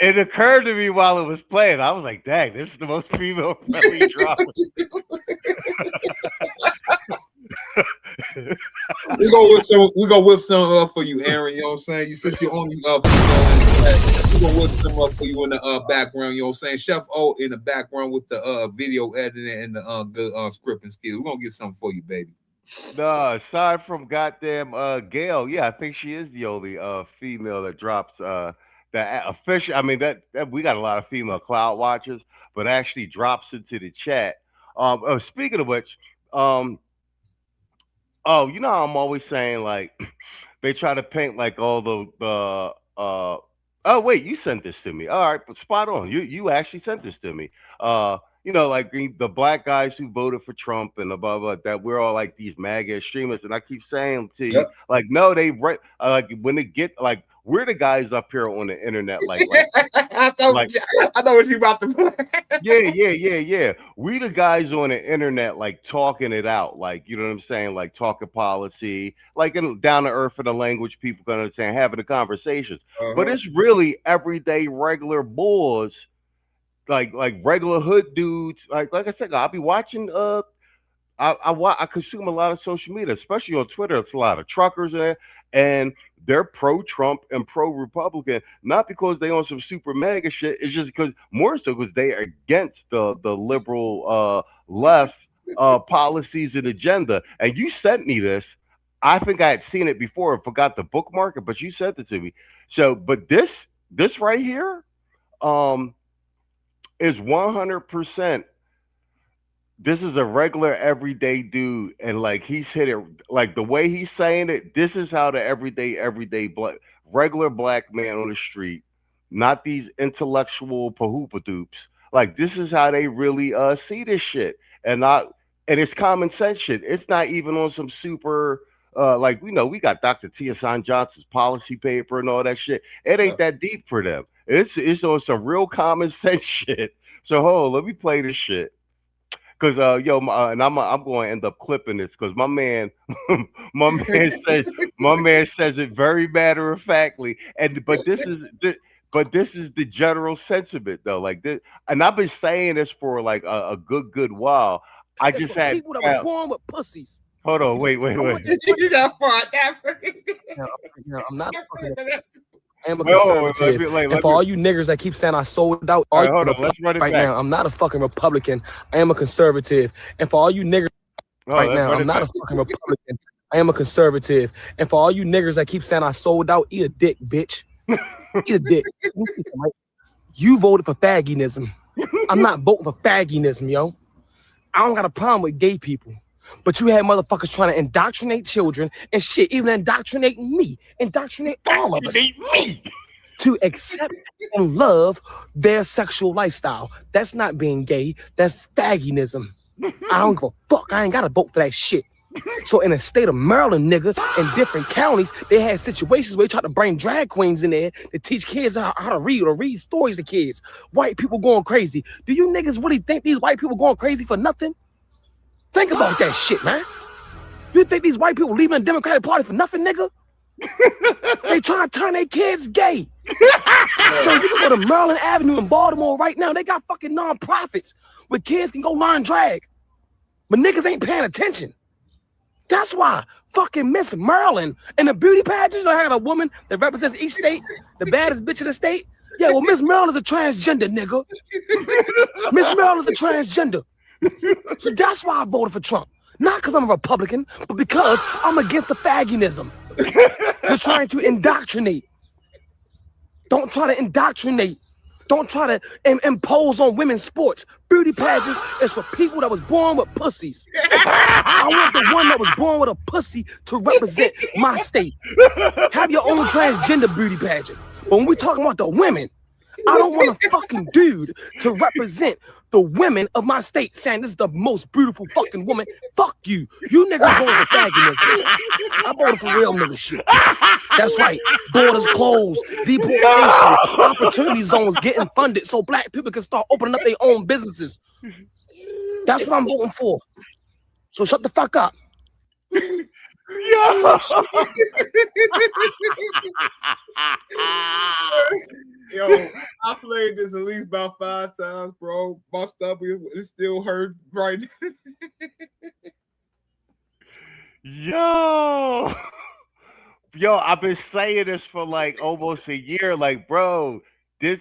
S: It occurred to me while it was playing. I was like, dang, this is the most female friendly drop.
T: We gonna whip some up for you, Aaron. You know what I'm saying? You since you're only we're gonna whip some up for you in the background. You know what I'm saying? Chef O in the background with the video editing and the good scripting skills. We're gonna get something for you, baby.
S: No, aside from goddamn Gail, yeah, I think she is the only female that drops that official. I mean that we got a lot of female cloud watchers, but actually drops into the chat. Speaking of which, oh, you know how I'm always saying like they try to paint like all the oh wait, you sent this to me. All right, but spot on. You actually sent this to me. You know, like the black guys who voted for Trump and blah blah, that we're all like these MAGA extremists, and I keep saying to you, like, no, they like when they get like we're the guys up here on the internet, like
T: I know what you about to play.
S: yeah. We the guys on the internet, like talking it out, like you know what I'm saying, like talking policy, like down to earth for the language people can understand, having the conversations. But it's really everyday regular bulls. Like regular hood dudes, like I said, I'll be watching. I consume a lot of social media, especially on Twitter. It's a lot of truckers there, and they're pro-Trump and pro-Republican, not because they on some super mega shit. It's just because more so because they are against the liberal left policies and agenda. And you sent me this. I think I had seen it before. I forgot to bookmark it, but you sent it to me. So, but this right here, is 100%. This is a regular everyday dude, and like he's hit it like the way he's saying it. This is how the everyday regular black man on the street, not these intellectual pahoopadoops. Like this is how they really see this shit, and it's common sense shit. It's not even on some super like we got Dr. T.S. Johnson's policy paper and all that shit. It ain't that deep for them. It's on some real common sense shit. So hold on, let me play this shit. Cause and I'm going to end up clipping this because my man says it very matter of factly, but this is the general sentiment though, like this, and I've been saying this for like a good while. I just had
J: people that were born with pussies.
S: Hold on, wait.
X: You got far that.
J: I'm not fucking. I am a conservative. And for all you niggers that keep saying I sold out,
S: all right, hold on, let's run it
J: right
S: back.
J: now, I'm not a fucking Republican. I am a conservative. And for all you niggers right now, I'm not a fucking Republican. I am a conservative. And for all you niggers that keep saying I sold out, eat a dick, bitch. Eat a dick. You voted for fagginism. I'm not voting for fagginism, yo. I don't got a problem with gay people. But you had motherfuckers trying to indoctrinate children and shit, even indoctrinate me, indoctrinate all of us to accept and love their sexual lifestyle. That's not being gay. That's fagginism. I don't give a fuck. I ain't got to vote for that shit. So in the state of Maryland, nigga, in different counties, they had situations where they tried to bring drag queens in there to teach kids how to read or read stories to kids. White people going crazy. Do you niggas really think these white people going crazy for nothing? Think about that shit, man. You think these white people leaving the Democratic Party for nothing, nigga? They trying to turn their kids gay. So you can go to Maryland Avenue in Baltimore right now. They got fucking nonprofits where kids can go learn drag. But niggas ain't paying attention. That's why fucking Miss Maryland in the beauty pageant, I had a woman that represents each state, the baddest bitch of the state. Yeah, well, Miss Maryland is a transgender, nigga. Miss Maryland is a transgender. So that's why I voted for Trump. Not because I'm a Republican, but because I'm against the fagginism. They're trying to indoctrinate. Don't try to indoctrinate. Don't try to impose on women's sports. Beauty pageants is for people that was born with pussies. I want the one that was born with a pussy to represent my state. Have your own transgender beauty pageant. But when we talking about the women, I don't want a fucking dude to represent the women of my state saying this is the most beautiful fucking woman. Fuck you. You niggas voted for faggotism. I voted for real nigga shit. That's right. Borders closed. Deportation. Opportunity zones getting funded so black people can start opening up their own businesses. That's what I'm voting for. So shut the fuck up.
T: Yo, I played this at least about 5 times, bro. My stomach is still hurt right now.
S: Yo, I've been saying this for like almost a year. Like, bro, this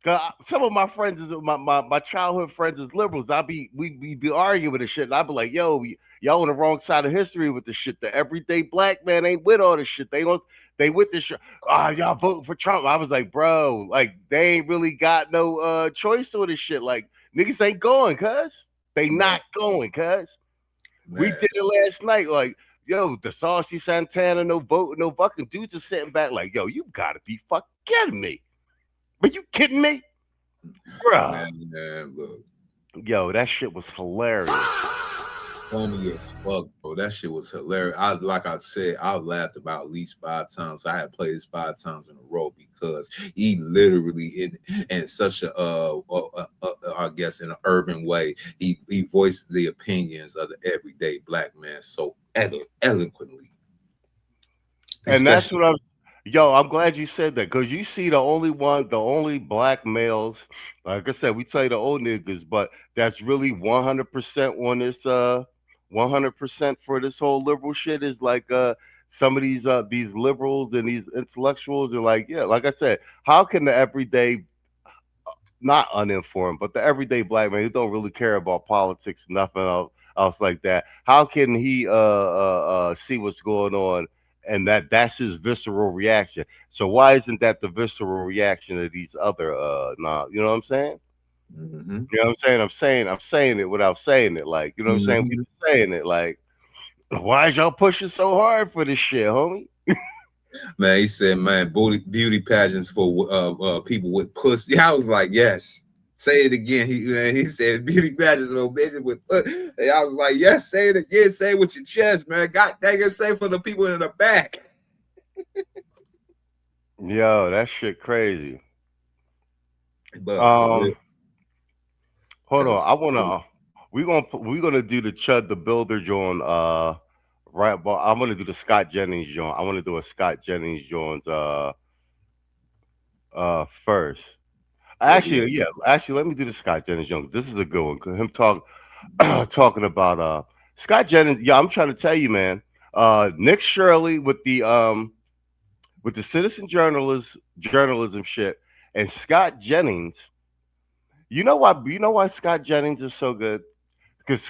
S: some of my friends is my childhood friends is liberals. We be arguing with this shit, and I be like, yo, y'all on the wrong side of history with this shit. The everyday black man ain't with all this shit. They with this shit. Y'all voting for Trump. I was like, bro, like they ain't really got no choice on this shit. Like niggas ain't going, cuz. They not going, cuz. We did it last night. Like, yo, the Saucy Santana, no vote, no fucking dudes are sitting back like, yo, you gotta be fucking kidding me. Are you kidding me? Bro.
T: Man, look.
S: Yo, that shit was hilarious.
T: Funny as fuck, bro. That shit was hilarious. Like I said, I laughed about at least 5 times. I had played this 5 times in a row because he literally in such a I guess in an urban way, he voiced the opinions of the everyday black man so eloquently.
S: And that's what I'm glad you said that, because you see the only black males, like I said, we tell you the old niggas, but that's really 100% on this 100% for this whole liberal shit is like some of these liberals and these intellectuals are like, yeah, like I said, how can the everyday, not uninformed, but the everyday black man who don't really care about politics, nothing else like that, how can he see what's going on? And that's his visceral reaction. So why isn't that the visceral reaction of these other you know what I'm saying?
T: Mm-hmm.
S: You know what I'm saying? I'm saying it without saying it. Like, you know what I'm saying? We saying it like, why is y'all pushing so hard for this shit, homie?
T: Man, he said, man, beauty pageants for people with pussy. I was like, yes. Say it again. He said beauty pageants for bitches with pussy. And I was like, yes, say it again. Say it with your chest, man. God dang it, say for the people in the back.
S: Yo, that shit crazy.
T: But
S: hold on. We're gonna do the Chud the Builder joint. Right, but I'm gonna do the Scott Jennings joint. I want to do a Scott Jennings joint first. Actually, let me do the Scott Jennings joint. This is a good one. Him talking about Scott Jennings. Yeah, I'm trying to tell you, man. Nick Shirley with the citizen journalism shit, and Scott Jennings. You know why Scott Jennings is so good? Because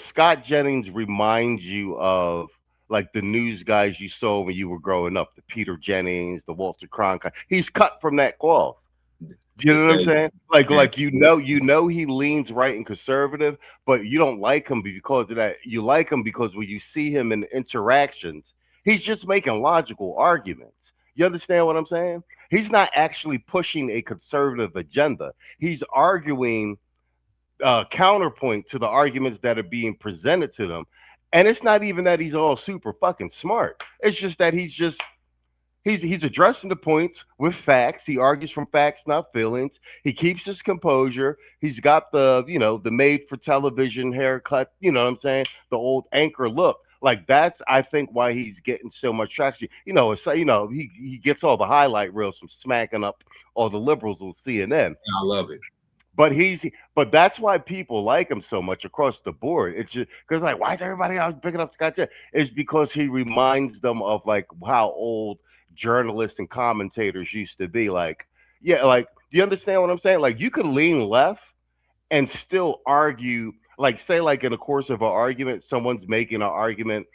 S: Scott Jennings reminds you of like the news guys you saw when you were growing up, the Peter Jennings, the Walter Cronkite. He's cut from that cloth. You know what I'm saying? Like you know he leans right and conservative, but you don't like him because of that. You like him because when you see him in interactions, he's just making logical arguments. You understand what I'm saying? He's not actually pushing a conservative agenda. He's arguing counterpoint to the arguments that are being presented to them. And it's not even that he's all super fucking smart. It's just that he's addressing the points with facts. He argues from facts, not feelings. He keeps his composure. He's got the made for television haircut, you know what I'm saying? The old anchor look. Like that's, I think, why he's getting so much traction. He gets all the highlight reels from smacking up all the liberals on CNN.
T: I love it.
S: But that's why people like him so much across the board. It's just because why is everybody out picking up Scott Jennings? It's because he reminds them of how old journalists and commentators used to be. Do you understand what I'm saying? Like you could lean left and still argue. Say in the course of an argument, someone's making an argument,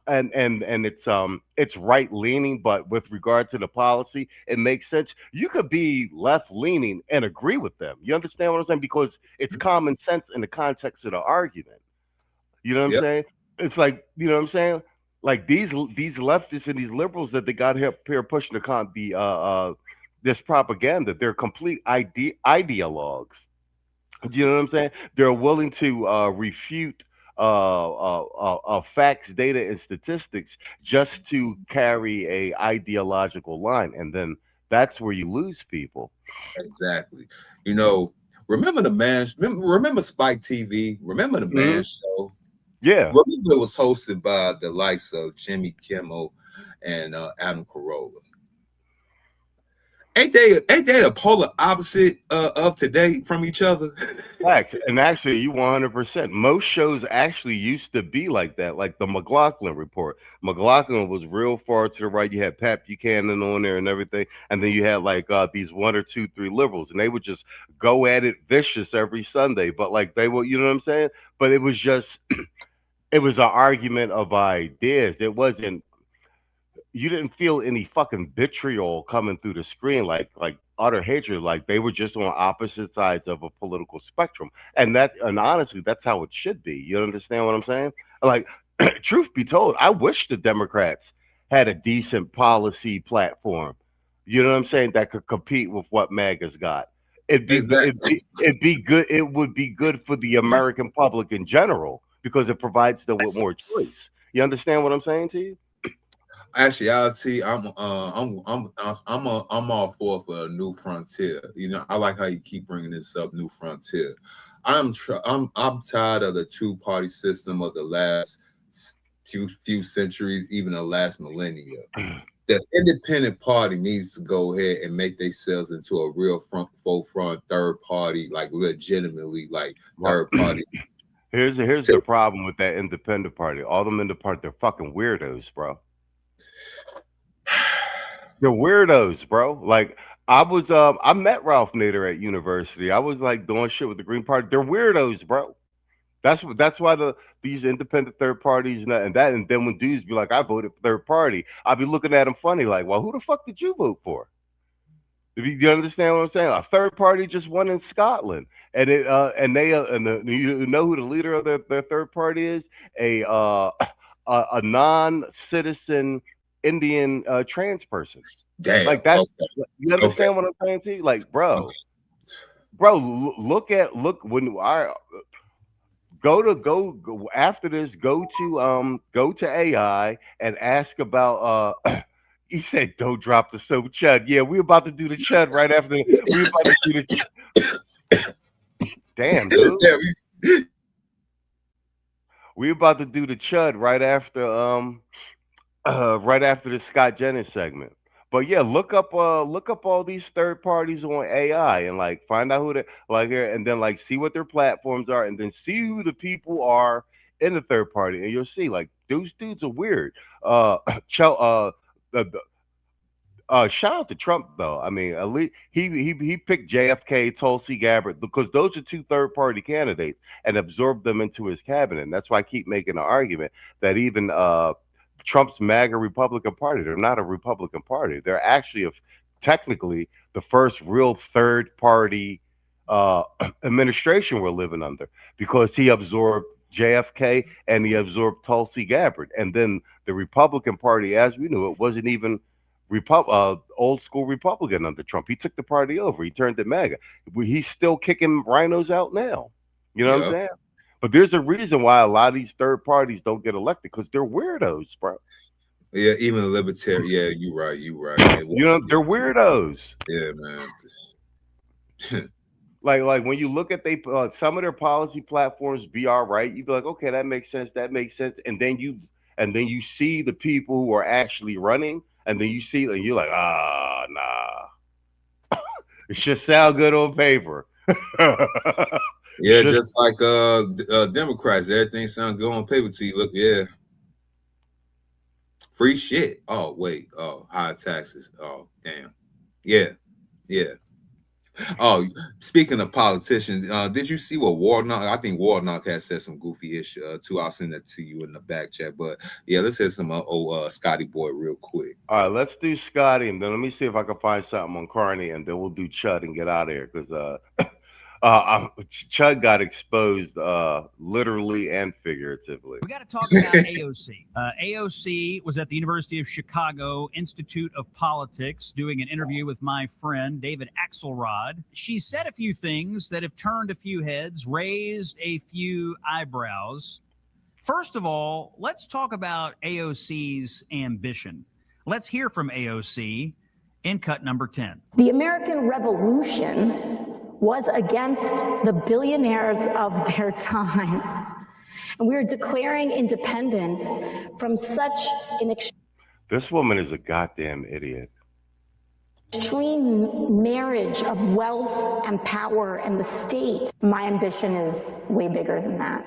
S: and it's right leaning, but with regard to the policy, it makes sense. You could be left leaning and agree with them. You understand what I'm saying? Because it's common sense in the context of the argument. You know what I'm saying? It's you know what I'm saying? Like these leftists and these liberals that they got here pushing this propaganda, they're complete ideologues. Do you know what I'm saying? They're willing to refute facts, data, and statistics just to carry a ideological line, and then that's where you lose people.
T: Exactly. Remember the Man? Remember Spike TV? Remember the Man Show?
S: Yeah.
T: Remember it was hosted by the likes of Jimmy Kimmel and Adam Carolla. Ain't they the polar opposite of today from each other?
S: Facts. And actually, you 100%. Most shows actually used to be like that, like the McLaughlin Report. McLaughlin was real far to the right. You had Pat Buchanan on there and everything, and then you had these 1 or 2, 3 liberals, and they would just go at it vicious every Sunday. But they were, you know what I'm saying? But it was just, it was an argument of ideas. It wasn't. You didn't feel any fucking vitriol coming through the screen, like utter hatred. Like they were just on opposite sides of a political spectrum, and honestly, that's how it should be. You understand what I'm saying? Like, truth be told, I wish the Democrats had a decent policy platform. You know what I'm saying? That could compete with what MAGA's got. It'd be good. It would be good for the American public in general because it provides them with more choice. You understand what I'm saying to you?
T: Actually, I'm all for a new frontier. I like how you keep bringing this up, new frontier. I'm tired of the two-party system of the last few centuries, even the last millennia. The independent party needs to go ahead and make themselves into a real full front third party, legitimately third party.
S: Here's the problem with that independent party. All them independent party, they're fucking weirdos, bro. They're weirdos, bro. I met Ralph Nader at university. I was doing shit with the Green Party. They're weirdos, bro. That's why these independent third parties and then when dudes be like, I voted for third party, I'll be looking at them funny, well, who the fuck did you vote for? Do you understand what I'm saying? A third party just won in Scotland, and you know who the leader of their third party is? A non-citizen Indian trans person.
T: Damn.
S: That. Okay. You understand what I'm saying to you? Bro, look when I go after this, go to AI and ask about he said don't drop the soap chud. Yeah, we're about to do the chud right after we're about to do the damn dude. We're about to do the chud right after the Scott Jennings segment. But yeah, look up all these third parties on AI and find out who they and then see what their platforms are, and then see who the people are in the third party, and you'll see those dudes are weird. Shout out to Trump though. I mean, at least he picked JFK, Tulsi Gabbard, because those are 2 third party candidates, and absorbed them into his cabinet. And that's why I keep making the argument that even Trump's MAGA Republican Party, they're not a Republican Party. They're actually technically the first real third party administration we're living under, because he absorbed JFK and he absorbed Tulsi Gabbard. And then the Republican Party, as we knew it, wasn't even old school Republican under Trump. He took the party over. He turned to MAGA. He's still kicking rhinos out now. You know what I'm saying? But there's a reason why a lot of these third parties don't get elected, because they're weirdos, bro.
T: Yeah, even the libertarian. Yeah, you right.
S: You know, they're weirdos.
T: Yeah, man.
S: Like when you look at some of their policy platforms be all right, you'd be like, okay, that makes sense, and then you see the people who are actually running, and then you see, and you're like, nah, it just sound good on paper.
T: Yeah, just like Democrats, everything sounds good on paper till you look. Yeah, free shit. Oh wait, high taxes. Oh damn. Yeah. Oh, speaking of politicians, did you see what Warnock? I think Warnock has said some goofy ish too. I'll send that to you in the back chat. But yeah, let's hit some Scotty Boy real quick.
S: All right, let's do Scotty, and then let me see if I can find something on Carney, and then we'll do Chud and get out of here, because Chud got exposed literally and figuratively.
D: We got to talk about AOC. AOC was at the University of Chicago Institute of Politics doing an interview with my friend David Axelrod. She said a few things that have turned a few heads, raised a few eyebrows. First of all, let's talk about AOC's ambition. Let's hear from AOC in cut number 10.
K: The American Revolution was against the billionaires of their time. And we are declaring independence from such an
S: This woman is a goddamn idiot.
K: extreme marriage of wealth and power and the state. My ambition is way bigger than that.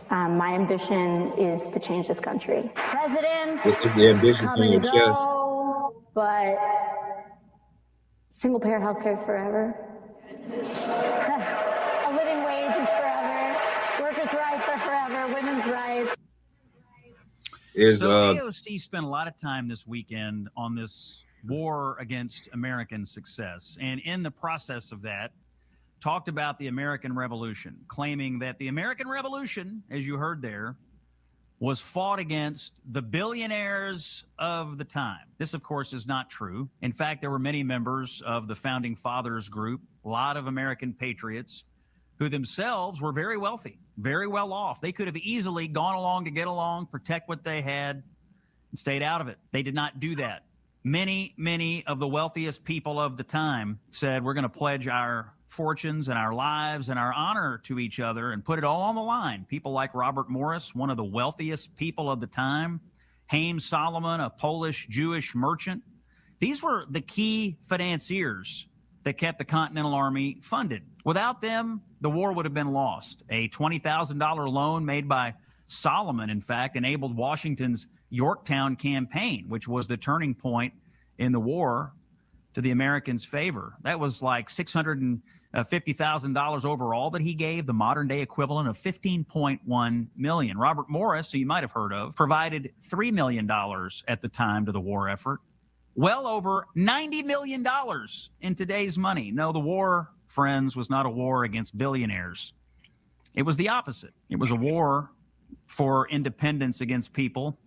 K: My ambition is to change this country. Presidents
T: What is the ambition
K: come
T: on your
K: and
T: chest?
K: go, but single payer health care is forever. A living wage is forever. Workers' rights are forever. Women's rights.
D: So AOC spent a lot of time this weekend on this war against American success. And in the process of that, talked about the American Revolution, claiming that the American Revolution, as you heard there, was fought against the billionaires of the time. This, of course, is not true. In fact, there were many members of the Founding Fathers group, a lot of American patriots, who themselves were very wealthy, very well off. They could have easily gone along to get along, protect what they had, and stayed out of it. They did not do that. Many of the wealthiest people of the time said, we're going to pledge our fortunes and our lives and our honor to each other and put it all on the line. People like Robert Morris, one of the wealthiest people of the time, Haim Solomon, a Polish Jewish merchant. These were the key financiers that kept the Continental Army funded. Without them, the war would have been lost. A $20,000 loan made by Solomon, in fact, enabled Washington's Yorktown campaign, which was the turning point in the war to the Americans' favor. That was like $650,000 overall that he gave, the modern day equivalent of $15.1 million. Robert Morris, who you might have heard of, provided $3 million at the time to the war effort. Well over $90 million in today's money. No, the war, friends, was not a war against billionaires. It was the opposite. It was a war for independence against people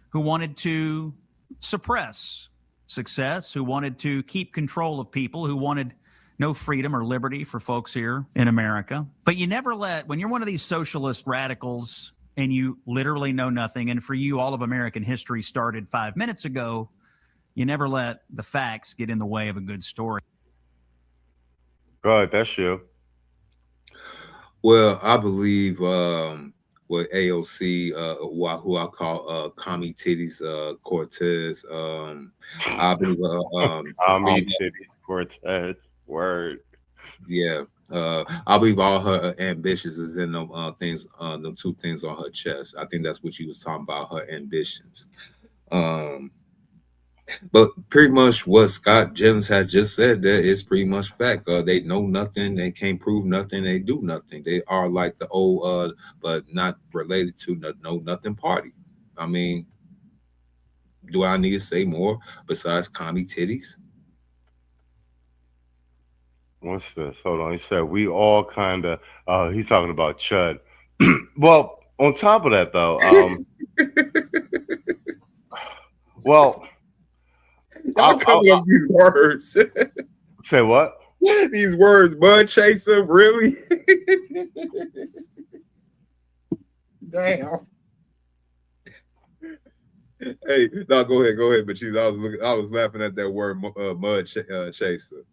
D: who wanted to suppress success, who wanted to keep control of people, who wanted no freedom or liberty for folks here in America. But you never let, when you're one of these socialist radicals and you literally know nothing, and for you, all of American history started 5 minutes ago, you never let the facts get in the way of a good story.
S: Right, that's you.
T: Well, I believe with AOC, who I call Commie Titties Cortez. I believe
S: Commie Titties Cortez. Word.
T: Yeah. I believe all her ambitions is in them things, them two things on her chest. I think that's what she was talking about, her ambitions. But pretty much what Scott Jennings has just said there is pretty much fact. They know nothing, they can't prove nothing, they do nothing. They are like the old, but not related to Know Nothing party. I mean, do I need to say more besides commie titties?
S: What's this? Hold on. He said we all kind of. He's talking about Chud. Well, on top of that, though, well,
T: I'm coming up with these words.
S: Say what?
T: These words, Mud Chaser, really? Damn. Hey, no, go ahead, but I was laughing at that word, Mud Chaser.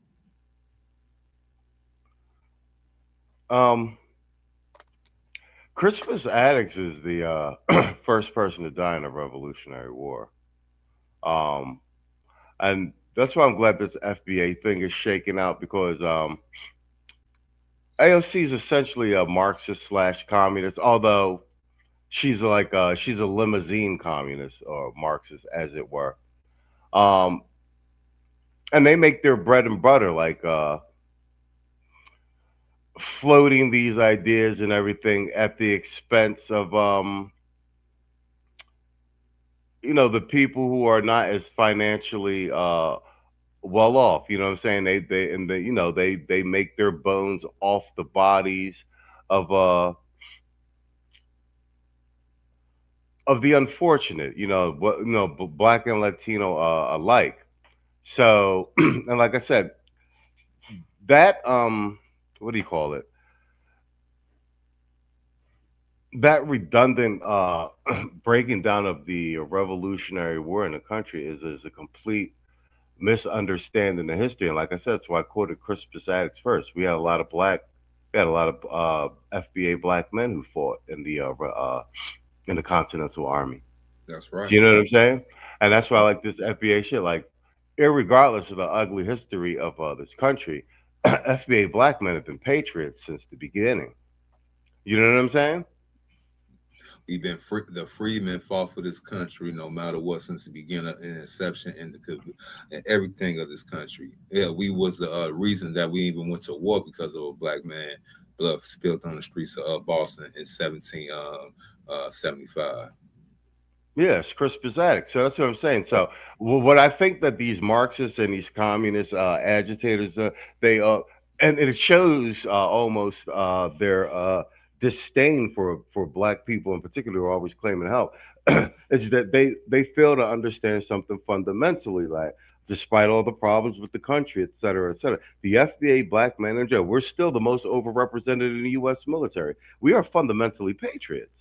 S: Crispus Attucks is the first person to die in the Revolutionary War. And that's why I'm glad this FBA thing is shaking out, because AOC is essentially a Marxist / communist, although she's like she's a limousine communist or Marxist, as it were. And they make their bread and butter like floating these ideas and everything at the expense of you know, the people who are not as financially well off. You know what I'm saying? They make their bones off the bodies of the unfortunate, Black and Latino alike. So, and like I said, that what do you call it? That redundant breaking down of the Revolutionary War in the country is a complete misunderstanding of history. And like I said, that's why I quoted Crispus Attucks first. We had a lot of FBA black men who fought in the Continental Army.
T: That's right.
S: Do you know what I'm saying? And that's why I like this FBA shit. Like, irregardless of the ugly history of this country, FBA black men have been patriots since the beginning. You know what I'm saying?
T: We've been the freedmen fought for this country no matter what since the beginning and inception and everything of this country. Yeah, we was the reason that we even went to war, because of a black man blood spilled on the streets of Boston in 1775.
S: Yes, Crispus Attucks. So that's what I'm saying. So what I think that these Marxists and these communist agitators, they and it shows almost their disdain for black people in particular, who are always claiming help, is that they fail to understand something fundamentally, like, despite all the problems with the country, et cetera, the FBA black men in jail, we're still the most overrepresented in the U.S. military. We are fundamentally patriots.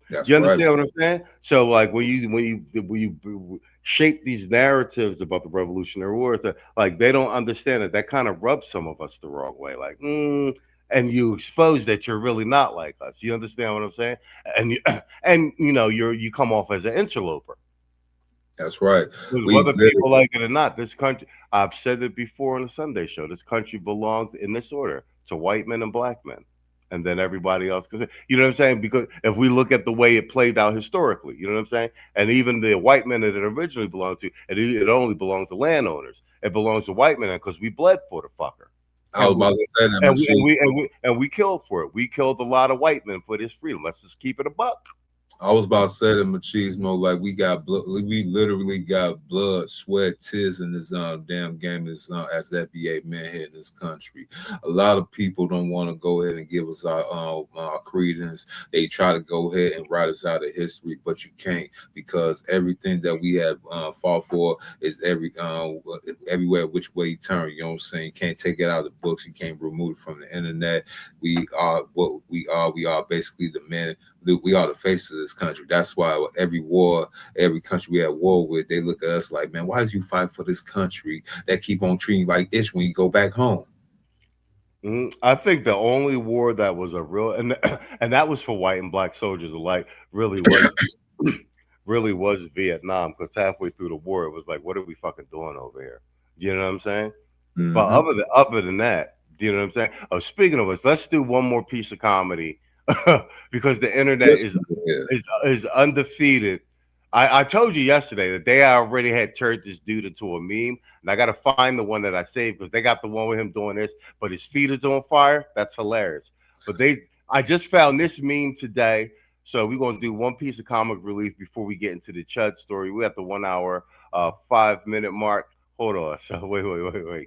T: That's
S: You understand
T: right.
S: what I'm saying? So, like, when you shape these narratives about the Revolutionary War, it's like they don't understand that kind of rubs some of us the wrong way. Like, and you expose that you're really not like us. You understand what I'm saying? And you come off as an interloper.
T: That's right.
S: Whether people like it or not, this country, I've said it before on the Sunday show, this country belongs in this order to white men and black men, and then everybody else. Because you know what I'm saying? Because if we look at the way it played out historically, you know what I'm saying? And even the white men that it originally belonged to, it only belongs to landowners. It belongs to white men because we bled for the fucker.
T: I was about to say that.
S: And we killed for it. We killed a lot of white men for this freedom. Let's just keep it a buck.
T: I was about to say that, machismo, like we literally got blood, sweat, tears in this damn game as FBA men here in this country. A lot of people don't want to go ahead and give us our credence. They try to go ahead and write us out of history, but you can't, because everything that we have fought for is everywhere which way you turn. You know what I'm saying? You can't take it out of the books. You can't remove it from the internet. We are what we are. We are basically the men. We are the face of this country. That's why every country we have war with, they look at us like, man, why did you fight for this country that keep on treating you like ish when you go back home?
S: I think the only war that was a real, and that was for white and black soldiers alike, really was Vietnam, because halfway through the war, it was like, what are we fucking doing over here? You know what I'm saying?
T: Mm-hmm.
S: But other than that, you know what I'm saying? Oh, speaking of which, let's do one more piece of comedy. Because the internet is undefeated. I told you yesterday, the day I already had turned this dude into a meme, and I got to find the one that I saved, because they got the one with him doing this, but his feet is on fire. That's hilarious. But I just found this meme today, so we're going to do one piece of comic relief before we get into the Chud story. We're at the 1 hour, 5 minute mark. Hold on. So wait,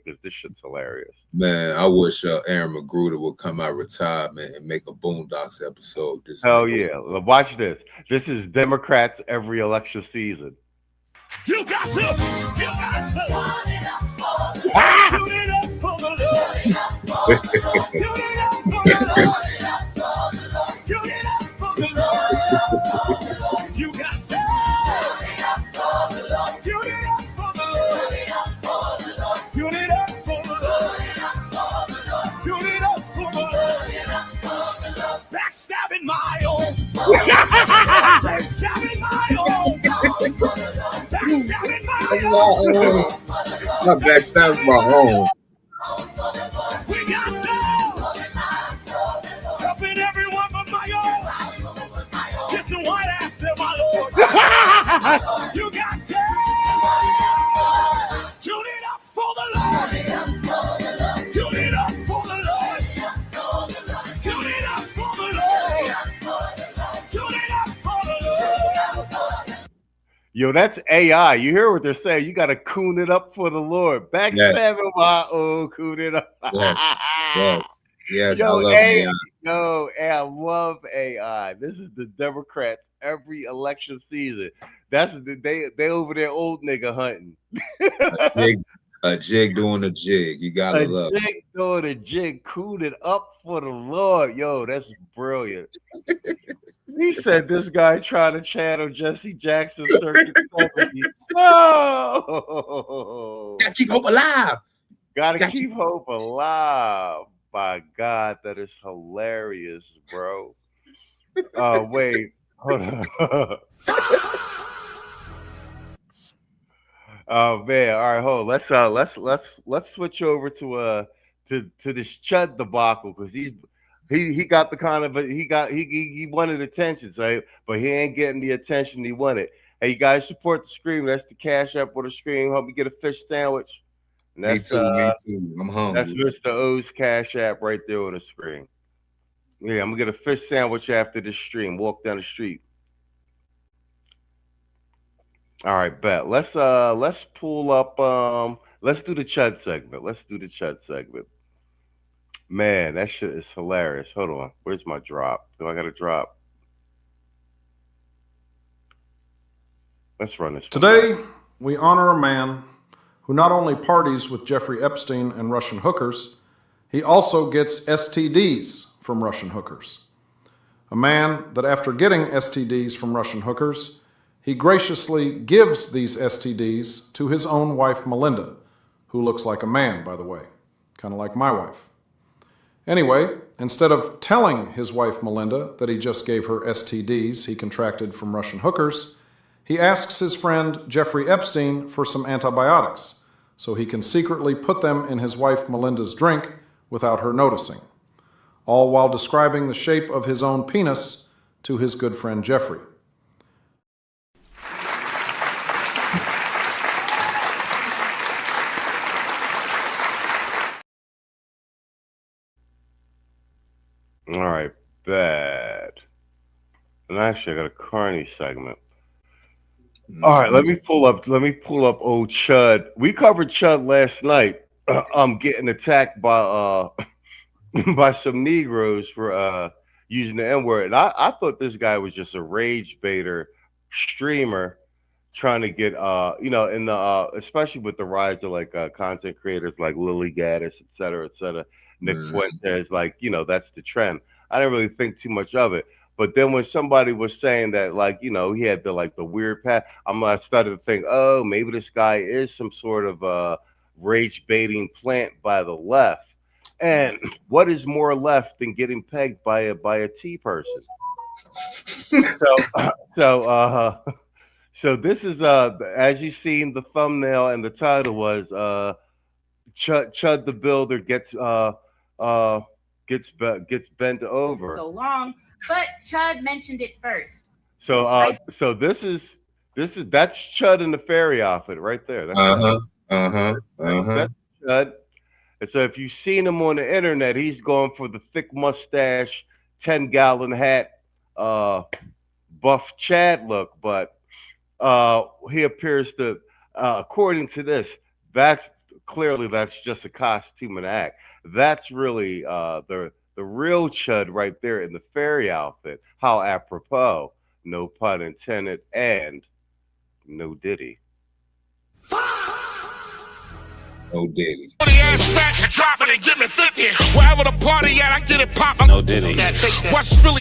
S: because this shit's hilarious.
T: Man, I wish Aaron McGruder would come out of retirement and make a Boondocks episode.
S: Oh yeah, well, watch this. This is Democrats every election season.
O: You got to. Tune it up for the Lord. Tune it up for the Lord. Tune it up for the Lord. You got to. Tune it up for the Lord. Tune it up for the Lord. Tune it up for the Lord. Tune it up for the Lord. Backstabbing my own. Backstabbing my own. Backstabbing my own.
T: Not backstabbing my own.
O: We got to. Helping everyone but my own. Get some white ass there, my lord. You got to. Tune it up for the Lord. Tune it up for the Lord. Tune it up for the Lord. Tune it up for the Lord.
S: Yo, that's AI. You hear what they're saying? You got to coon it up for the Lord. Backstabbing my own, coon it up.
T: Yes.
S: Yo,
T: I love
S: AI.
T: AI.
S: Yo, I love AI. This is the Democrats every election season. That's they over there old nigga hunting.
T: A jig doing a jig. You gotta love it.
S: Jig doing a jig, coon it up for the Lord. Yo, that's brilliant. He said this guy trying to channel Jesse Jackson circuit 70. Oh,
T: Gotta keep hope alive.
S: Gotta keep hope alive. My God, that is hilarious, bro. Wait, hold on. Oh man, all right, hold on. Let's switch over to this Chud debacle because he got the kind of he wanted attention, right? But he ain't getting the attention he wanted. Hey, you guys support the Scream. That's the Cash App for the Scream. Help me get a fish sandwich. And that's,
T: me too. I'm hungry.
S: That's Mr. O's Cash App right there on the screen. Yeah, I'm gonna get a fish sandwich after this stream. Walk down the street. All right, bet. Let's pull up. Let's do the Chud segment. Man, that shit is hilarious. Hold on. Where's my drop? Do I got a drop? Let's run this.
E: Today, we honor a man who not only parties with Jeffrey Epstein and Russian hookers, he also gets STDs from Russian hookers. A man that after getting STDs from Russian hookers, he graciously gives these STDs to his own wife, Melinda, who looks like a man, by the way, kind of like my wife. Anyway, instead of telling his wife, Melinda, that he just gave her STDs he contracted from Russian hookers, he asks his friend Jeffrey Epstein for some antibiotics so he can secretly put them in his wife Melinda's drink without her noticing, all while describing the shape of his own penis to his good friend Jeffrey.
S: All right, bad. And actually, I got a Carney segment. All right, let me pull up old Chud. We covered Chud last night. I'm getting attacked by by some Negroes for using the N-word. And I thought this guy was just a rage baiter streamer trying to get in the especially with the rise of like content creators like Lily Gaddis, et cetera, Nick Fuentes, like, that's the trend. I didn't really think too much of it. But then when somebody was saying that, like, he had the weird path, I started to think, oh, maybe this guy is some sort of rage baiting plant by the left. And what is more left than getting pegged by a T person? So this is as you've seen the thumbnail and the title was Chud the Builder gets bent over.
L: So long, but Chud mentioned it first.
S: So that's Chud in the fairy outfit right there. That's That's Chud. And so if you've seen him on the internet, he's going for the thick mustache, 10-gallon hat, buff Chad look, but he appears to, according to this, that's just a costume and act. That's really the real Chud right there in the fairy outfit. How apropos, no pun intended, and no Diddy.
T: No Diddy.
O: Drop it and give me 50. Wherever the party at, I get it poppin'.
S: No Diddy.
O: What's really?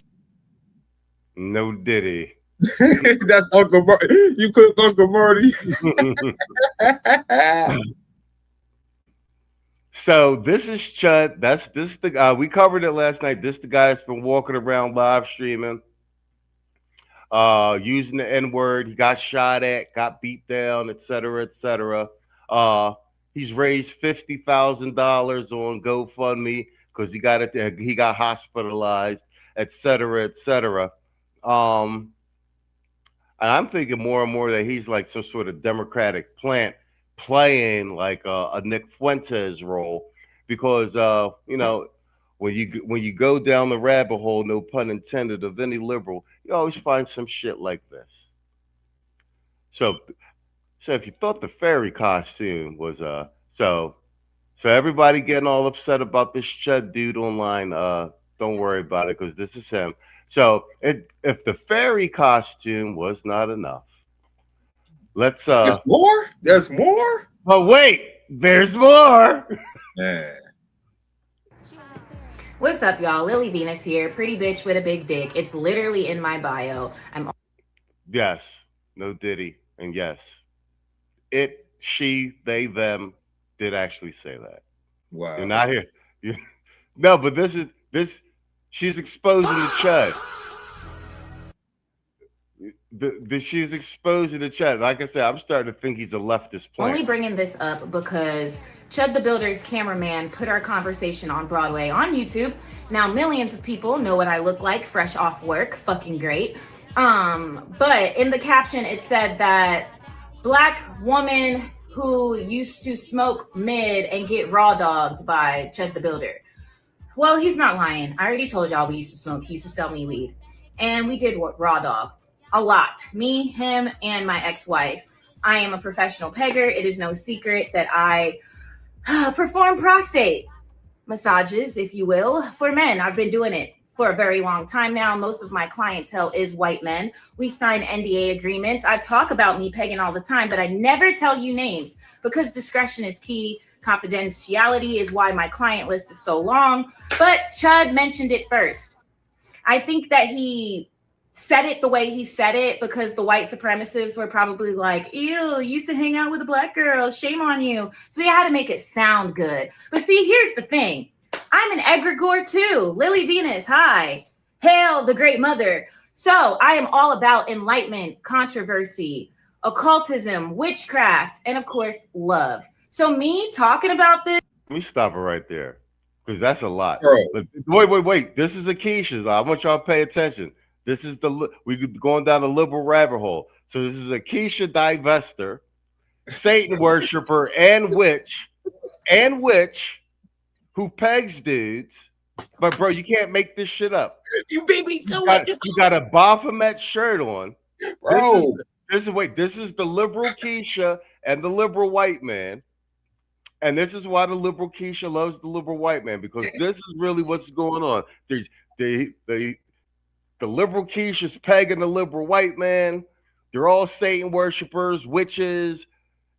S: No Diddy.
T: That's Uncle Murdy. You cook Uncle Murdy.
S: So this is Chud. This the guy we covered it last night. This the guy that's been walking around live streaming, using the N-word. He got shot at, got beat down, etc., etc. He's raised $50,000 on GoFundMe because he got hospitalized, etc., etc. And I'm thinking more and more that he's like some sort of Democratic plant playing like a Nick Fuentes role, because you know, when you go down the rabbit hole, no pun intended, of any liberal, you always find some shit like this. So if you thought the fairy costume was so everybody getting all upset about this Chud dude online, don't worry about it, because this is him. So if the fairy costume was not enough, let's
T: There's more? There's more?
S: But wait, there's more.
T: Yeah.
L: What's up, y'all? Lily Venus here, pretty bitch with a big dick. It's literally in my bio.
S: Yes, no Diddy, and yes, it, she, they, them did actually say that.
T: Wow.
S: You're not here. No, but this. She's exposing the Chud. She's exposing the Chud. Like I said, I'm starting to think he's a leftist plant.
L: Only bringing this up because Chud the Builder's cameraman put our conversation on Broadway on YouTube. Now millions of people know what I look like fresh off work. Fucking great. But in the caption it said that black woman who used to smoke mid and get raw dogged by Chud the Builder. Well, he's not lying. I already told y'all we used to smoke. He used to sell me weed. And we did raw dog. A lot. Me, him, and my ex-wife. I am a professional pegger. It is no secret that I perform prostate massages, if you will, for men. I've been doing it for a very long time now. Most of my clientele is white men. We sign NDA agreements. I talk about me pegging all the time, but I never tell you names because discretion is key. Confidentiality is why my client list is so long. But Chud mentioned it first. I think that he said it the way he said it because the white supremacists were probably like, ew, you used to hang out with a black girl. Shame on you. So they had to make it sound good. But see, here's the thing. I'm an egregore too. Lily Venus, hi. Hail the great mother. So I am all about enlightenment, controversy, occultism, witchcraft, and of course, love. So me talking about this.
S: Let me stop it right there, because that's a lot.
T: Bro.
S: Wait. This is Akeisha's. I want y'all to pay attention. This is we going down the liberal rabbit hole. So this is Akeisha Divester, Satan worshiper, and witch, who pegs dudes. But bro, you can't make this shit up.
T: You beat me to it.
S: You got a Baphomet shirt on,
T: Bro.
S: This is the liberal Keisha and the liberal white man. And this is why the liberal Keisha loves the liberal white man, because this is really what's going on. The liberal Keisha's pegging the liberal white man. They're all Satan worshipers, witches.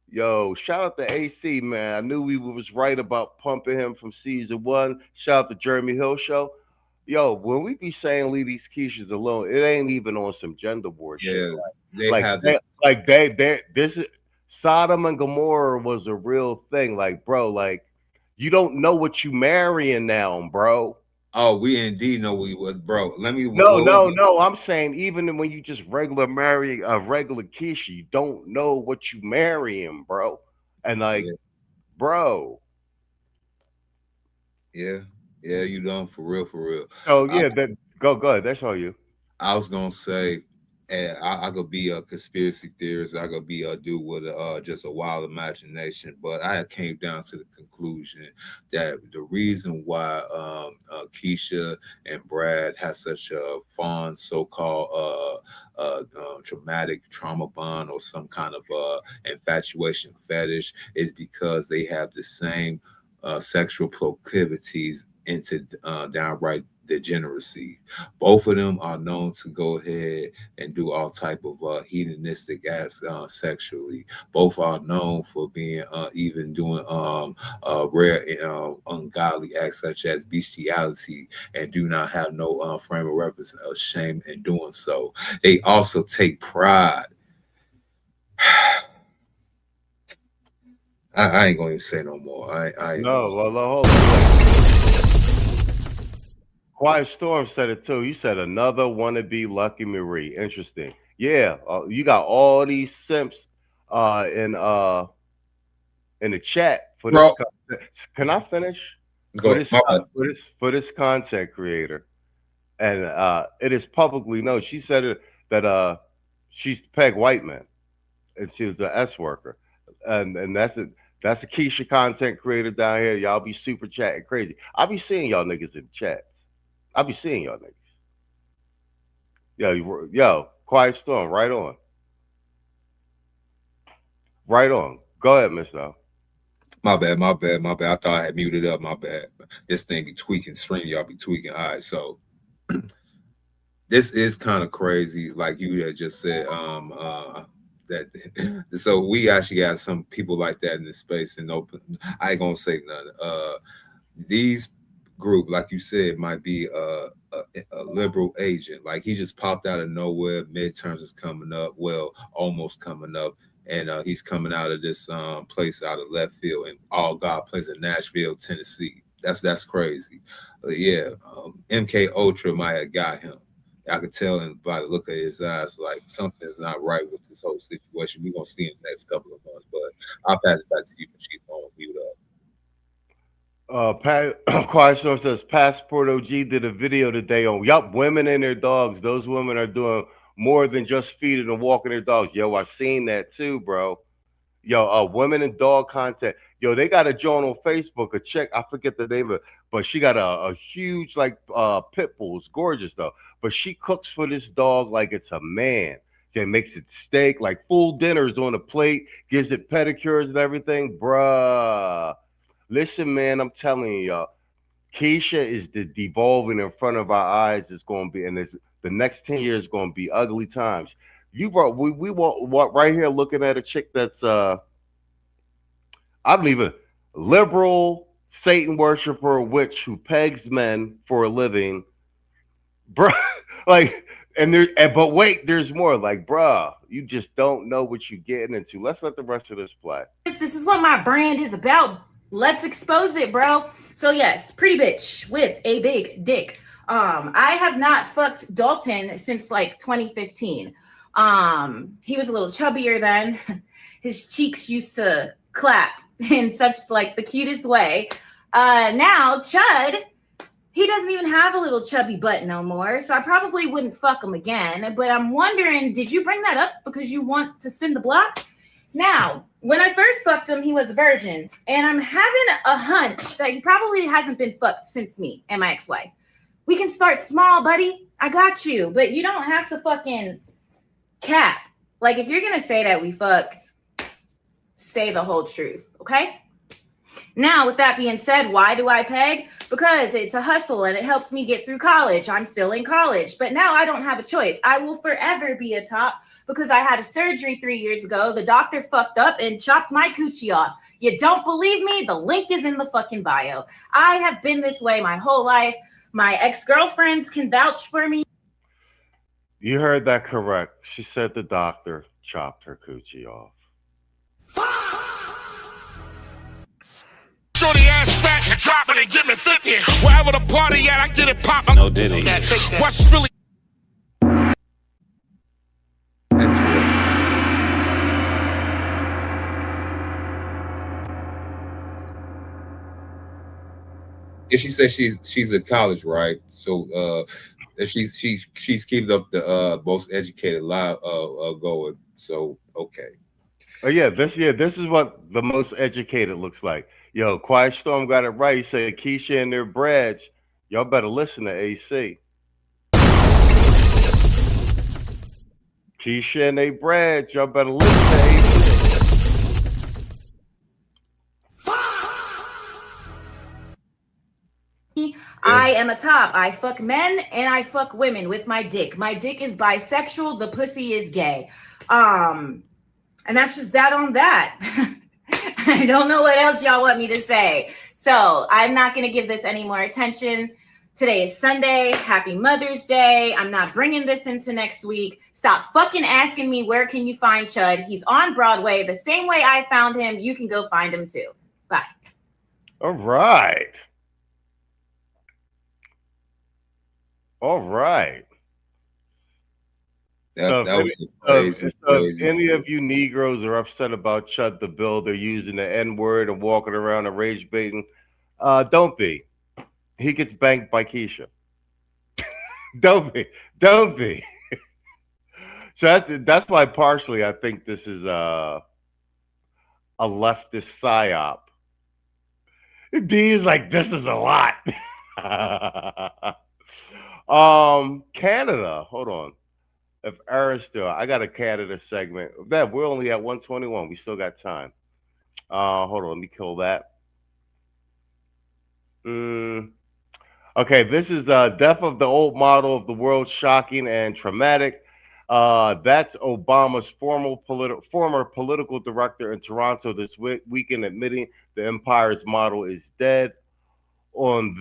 S: Yo, shout out to AC, man. I knew we was right about pumping him from season 1. Shout out to Jeremy Hill Show. Yo, when we be saying leave these Keishas alone, it ain't even on some gender board shit. This is Sodom and Gomorrah was a real thing. Like, bro, like, you don't know what you marrying now, bro.
T: Oh, we indeed know we would, bro.
S: No. I'm saying even when you just marry a regular Keisha, you don't know what you marrying, bro. And like, bro.
T: Yeah, you don't, for real.
S: Oh yeah, go ahead. That's all you.
T: I was gonna say, And I could be a conspiracy theorist. I could be a dude with just a wild imagination. But I came down to the conclusion that the reason why Keisha and Brad have such a fond so-called traumatic trauma bond or some kind of infatuation fetish is because they have the same sexual proclivities into downright degeneracy. Both of them are known to go ahead and do all type of hedonistic acts sexually. Both are known for being even doing rare ungodly acts such as bestiality, and do not have no frame of reference of shame in doing so. They also take pride. I ain't gonna even say no more. I ain't
S: No,
T: gonna say-
S: hold on. Quiet Storm said it too. He said another wannabe Lucky Marie. Interesting. Yeah, you got all these simps in the chat for this.
T: Bro.
S: Can I finish?
T: Go ahead.
S: For this content creator, and it is publicly known. She said it, that she's Peg Whiteman, and she was the S worker, and that's it. That's a Keisha content creator down here. Y'all be super chatting crazy. I'll be seeing y'all niggas in the chat. I'll be seeing y'all niggas. Yo, Quiet Storm, right on. Right on. Go ahead, Miss O.
T: My bad. I thought I had muted up. My bad. This thing be tweaking, stream y'all be tweaking. All right, so this is kind of crazy, like you had just said. That so we actually got some people like that in this space, and open. I ain't gonna say nothing. These group, like you said, might be a liberal agent. Like he just popped out of nowhere. Midterms is coming up. Well, almost coming up. And he's coming out of this place out of left field, and All God plays in Nashville, Tennessee. That's crazy. MK Ultra might have got him. I could tell him by the look of his eyes, like something's not right with this whole situation. We're gonna see in the next couple of months, but I'll pass it back to you when she's on mute up.
S: Quiet Storm says Passport OG did a video today on women and their dogs. Those women are doing more than just feeding and walking their dogs. Yo, I've seen that too, bro. Yo, women and dog content. Yo, they got a joint on Facebook, a chick, I forget the name of it, but she got a huge pit bull. It's gorgeous though. But she cooks for this dog like it's a man. She makes it steak, like full dinners on a plate, gives it pedicures and everything. Bruh. Listen, man, I'm telling you, y'all, Keisha is devolving in front of our eyes. It's going to be, and the next 10 years is going to be ugly times. We want right here looking at a chick that's, I believe a liberal Satan worshiper, witch who pegs men for a living. Bruh, but wait, there's more. Like, bruh, you just don't know what you're getting into. Let's let the rest of this play.
L: This is what my brand is about. Let's expose it, bro. So yes, pretty bitch with a big dick. I have not fucked Dalton since like 2015. He was a little chubbier then. His cheeks used to clap in such like the cutest way. Now Chud, he doesn't even have a little chubby butt no more, so I probably wouldn't fuck him again. But I'm wondering, did you bring that up because you want to spin the block? Now, when I first fucked him, he was a virgin, and I'm having a hunch that he probably hasn't been fucked since me and my ex-wife. We can start small, buddy. I got you, but you don't have to fucking cap. Like, if you're gonna say that we fucked, say the whole truth, okay? Now, with that being said, why do I peg? Because it's a hustle and it helps me get through college. I'm still in college, but now I don't have a choice. I will forever be a top because I had a surgery 3 years ago. The doctor fucked up and chopped my coochie off. You don't believe me? The link is in the fucking bio. I have been this way my whole life. My ex-girlfriends can vouch for me.
S: You heard that correct. She said the doctor chopped her coochie off.
O: Shorty ass fat and drop it and give me 50. Wherever the party at, I get it poppin'. No diddy. What's really
T: If she says she's in college, right? So She's keeping up the most educated live going. So okay.
S: Oh yeah, this is what the most educated looks like. Yo, Quiet Storm got it right. He said Keisha and their Brads. Y'all better listen to AC. Keisha and their Brads. Y'all better listen to AC.
L: I am a top. I fuck men and I fuck women with my dick. My dick is bisexual. The pussy is gay. And that's just that on that. I don't know what else y'all want me to say. So I'm not going to give this any more attention. Today is Sunday. Happy Mother's Day. I'm not bringing this into next week. Stop fucking asking me where can you find Chud. He's on Broadway. The same way I found him, you can go find him too. Bye.
S: All right. All right. If any of you Negroes are upset about Chud the Builder using the N-word and walking around and rage baiting, don't be. He gets banked by Keisha. Don't be. So that's why partially I think this is a leftist psyop. D is like, this is a lot. Canada, hold on. If Aaron's still, I got a Canada segment. That we're only at 121. We still got time. Hold on, let me kill that. Okay, this is Death of the Old Model of the World, Shocking and Traumatic. That's Obama's former political director in Toronto this weekend admitting the empire's model is dead. On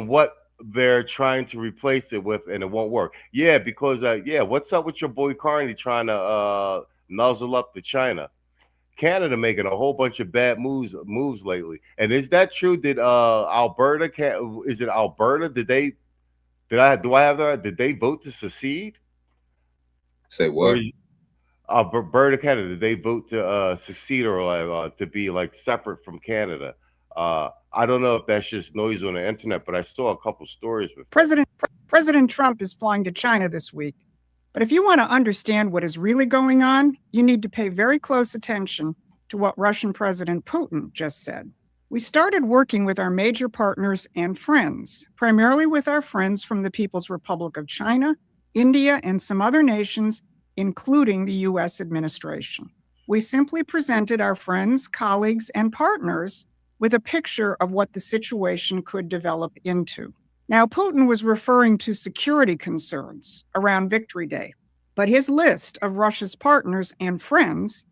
S: what they're trying to replace it with, and it won't work. Yeah, because what's up with your boy Carney trying to nuzzle up to China? Canada making a whole bunch of bad moves lately. And is that true? Did Alberta? Is it Alberta? Do I have that? Did they vote to secede?
T: Say what?
S: Alberta, Canada. Did they vote to secede or to be like separate from Canada? I don't know if that's just noise on the internet, but I saw a couple stories with
N: President Trump is flying to China this week. But if you want to understand what is really going on, you need to pay very close attention to what Russian President Putin just said. We started working with our major partners and friends, primarily with our friends from the People's Republic of China, India, and some other nations, including the U.S. administration. We simply presented our friends, colleagues, and partners with a picture of what the situation could develop into. Now, Putin was referring to security concerns around Victory Day, but his list of Russia's partners and friends,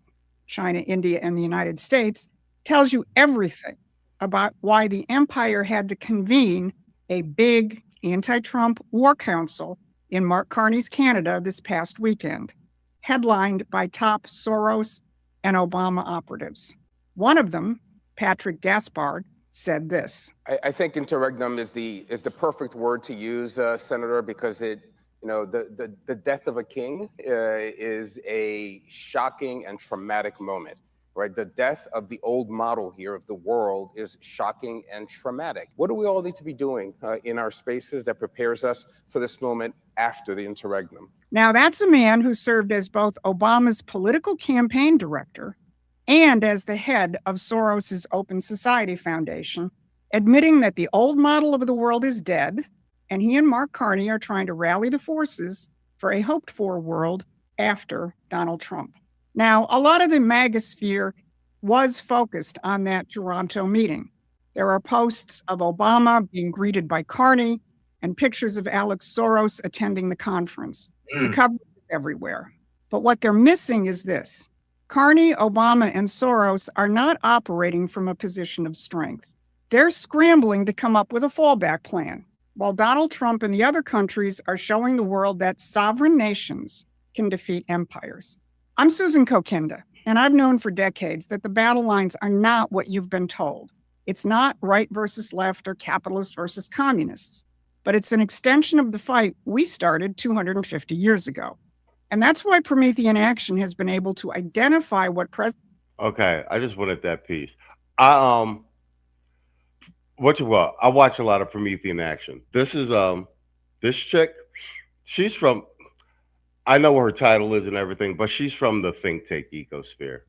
N: China, India, and the United States, tells you everything about why the empire had to convene a big anti-Trump war council in Mark Carney's Canada this past weekend, headlined by top Soros and Obama operatives. One of them, Patrick Gaspard, said this.
P: I think interregnum is the perfect word to use, Senator, because the death of a king is a shocking and traumatic moment, right? The death of the old model here of the world is shocking and traumatic. What do we all need to be doing in our spaces that prepares us for this moment after the interregnum?
N: Now, that's a man who served as both Obama's political campaign director and as the head of Soros's Open Society Foundation, admitting that the old model of the world is dead, and he and Mark Carney are trying to rally the forces for a hoped-for world after Donald Trump. Now, a lot of the MAGA sphere was focused on that Toronto meeting. There are posts of Obama being greeted by Carney and pictures of Alex Soros attending the conference. The coverage is everywhere. But what they're missing is this. Carney, Obama, and Soros are not operating from a position of strength. They're scrambling to come up with a fallback plan, while Donald Trump and the other countries are showing the world that sovereign nations can defeat empires. I'm Susan Kokinda, and I've known for decades that the battle lines are not what you've been told. It's not right versus left or capitalist versus communists, but it's an extension of the fight we started 250 years ago. And that's why Promethean Action has been able to identify what
S: Okay, I just wanted that piece. I watch a lot of Promethean Action. This is This chick, she's from. I know what her title is and everything, but she's from the think tank ecosphere.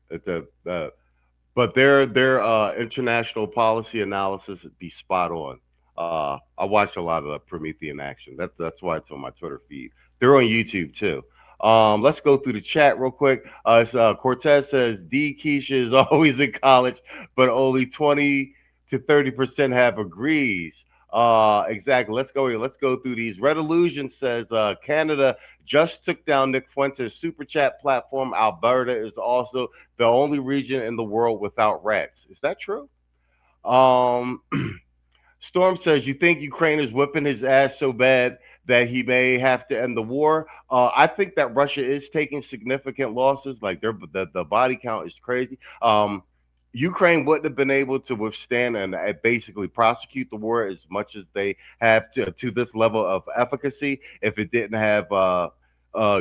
S: But their international policy analysis be spot on. I watch a lot of the Promethean action. That's why it's on my Twitter feed. They're on YouTube too. Let's go through the chat real quick. Cortez says D Keisha is always in college, but only 20 to 30% have agrees. Exactly. Let's go through these. Red Illusion says Canada just took down Nick Fuentes' super chat platform. Alberta is also the only region in the world without rats. Is that true? Storm says, you think Ukraine is whipping his ass so bad that he may have to end the war? I think that Russia is taking significant losses. Like the body count is crazy. Ukraine wouldn't have been able to withstand and basically prosecute the war as much as they have to this level of efficacy if it didn't have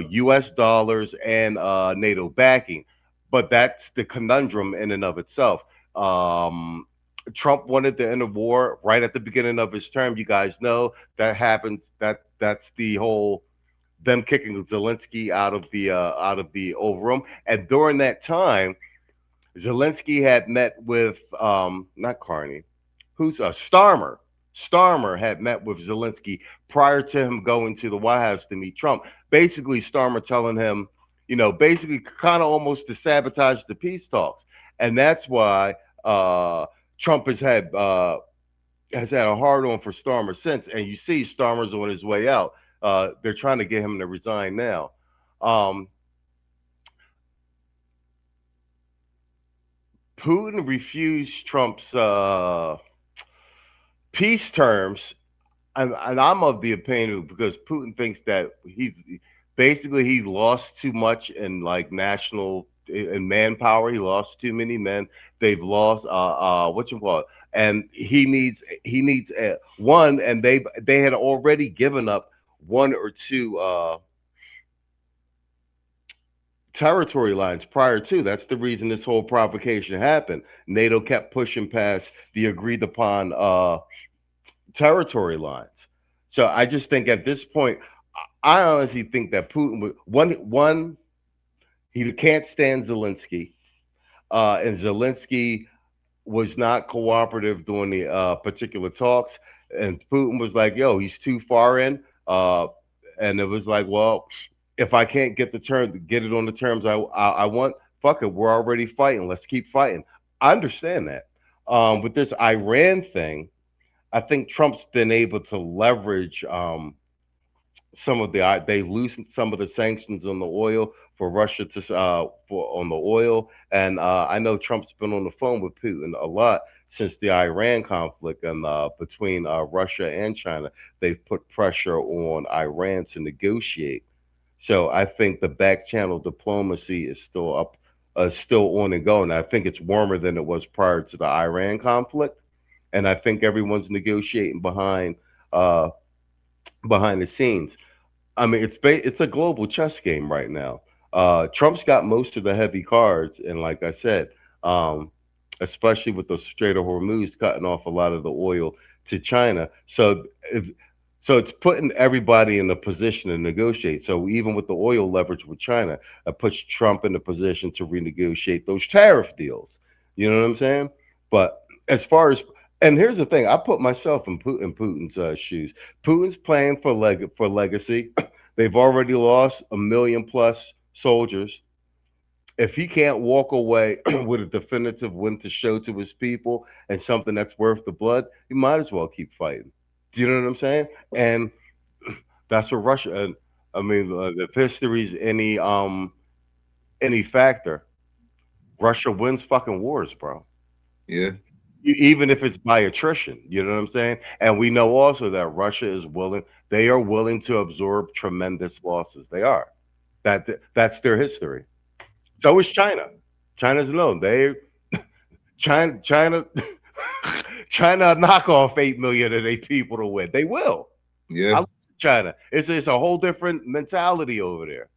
S: U.S. dollars and NATO backing. But that's the conundrum in and of itself. Trump wanted to end the war right at the beginning of his term. You guys know that happens. That's the whole them kicking Zelensky out of the Oval Room. And during that time, Zelensky had met with not Carney, who's Starmer. Starmer had met with Zelensky prior to him going to the White House to meet Trump. Basically, Starmer telling him, basically kind of almost to sabotage the peace talks, and that's why Trump has had a hard on for Starmer since. And you see, Starmer's on his way out. They're trying to get him to resign now. Putin refused Trump's peace terms, and I'm of the opinion because Putin thinks that he lost too much in in manpower. He lost too many men. They've lost and he needs one, and they had already given up one or two territory lines prior to. That's the reason this whole provocation happened. NATO kept pushing past the agreed upon territory lines. So I just think at this point, I honestly think that Putin would he can't stand Zelensky, and Zelensky was not cooperative during the particular talks, and Putin was like, "Yo, he's too far in," and it was like, "Well, if I can't get it on the terms I want, fuck it, we're already fighting. Let's keep fighting." I understand that. With this Iran thing, I think Trump's been able to leverage they loosened some of the sanctions on the oil for Russia on the oil, and I know Trump's been on the phone with Putin a lot since the Iran conflict and between Russia and China. They've put pressure on Iran to negotiate. So I think the back channel diplomacy is still on and going. I think it's warmer than it was prior to the Iran conflict, and I think everyone's negotiating behind the scenes. I mean, it's a global chess game right now. Trump's got most of the heavy cards, and like I said, especially with the Strait of Hormuz cutting off a lot of the oil to China, so it's putting everybody in a position to negotiate. So even with the oil leverage with China, it puts Trump in a position to renegotiate those tariff deals. You know what I'm saying? But as far as, and here's the thing, I put myself in Putin's shoes. Putin's playing for legacy. They've already lost 1 million plus soldiers. If he can't walk away with a definitive win to show to his people and something that's worth the blood, he might as well keep fighting. Do you know what I'm saying? And that's what Russia. And I mean, if history's any factor, Russia wins fucking wars, bro.
T: Yeah.
S: Even if it's by attrition, you know what I'm saying? And we know also that Russia is willing. They are willing to absorb tremendous losses. They are. That's their history. So is China. China's known. China knock off 8 million of their people to win. They will.
T: Yeah.
S: China. It's a whole different mentality over there.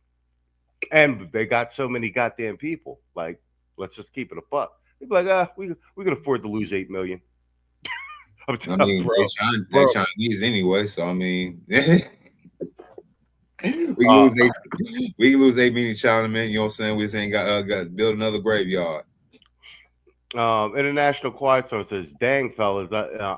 S: And they got so many goddamn people. Like, let's just keep it a buck. They'd be like, we can afford to lose 8 million.
T: I mean, they're Chinese anyway, so I mean, We lose they meaning Chinaman. You know what I'm saying? We just ain't got to build another graveyard.
S: International Quiet Storm says, "Dang fellas,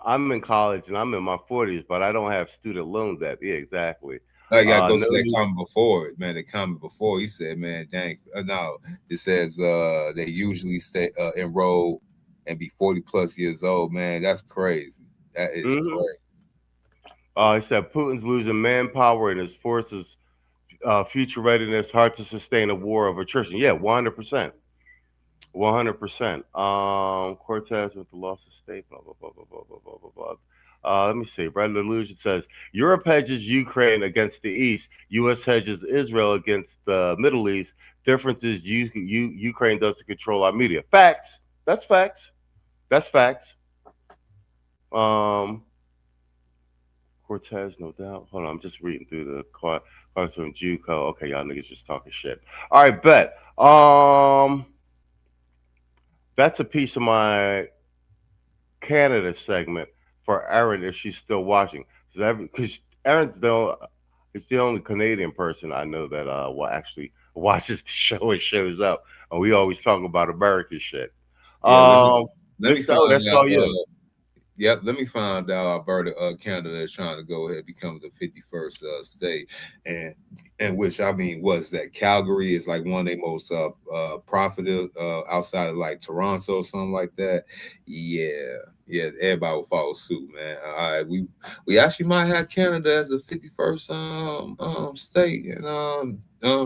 S: I'm in college and I'm in my 40s, but I don't have student loan debt." Yeah, exactly.
T: I got to go to that comment before it, man. The comment before he said, "Man, dang, no." It says they usually stay enroll and be 40 plus years old. Man, that's crazy. That is crazy.
S: He said Putin's losing manpower and his forces' future readiness hard to sustain a war of attrition. Yeah, 100%. 100%. Cortez with the loss of state, blah, blah, blah, blah, blah, blah, blah, blah, blah. Let me see. Red Illusion says, Europe hedges Ukraine against the East. U.S. hedges Israel against the Middle East. Difference is Ukraine doesn't control our media. Facts. That's facts. That's facts. Cortez, no doubt. Hold on, I'm just reading through the cards from JUCO. Okay, y'all niggas just talking shit. All right, bet. That's a piece of my Canada segment for Erin if she's still watching. Because Erin's it's the only Canadian person I know that actually watches the show and shows up. And we always talk about American shit.
T: Let me find
S: that's
T: out.
S: all you.
T: Yep, let me find out Alberta, Canada is trying to go ahead and become the 51st state, and which I mean was that Calgary is like one of the most profitable outside of like Toronto or something like that. Yeah, everybody will follow suit, man. All right, we actually might have Canada as the 51st state, and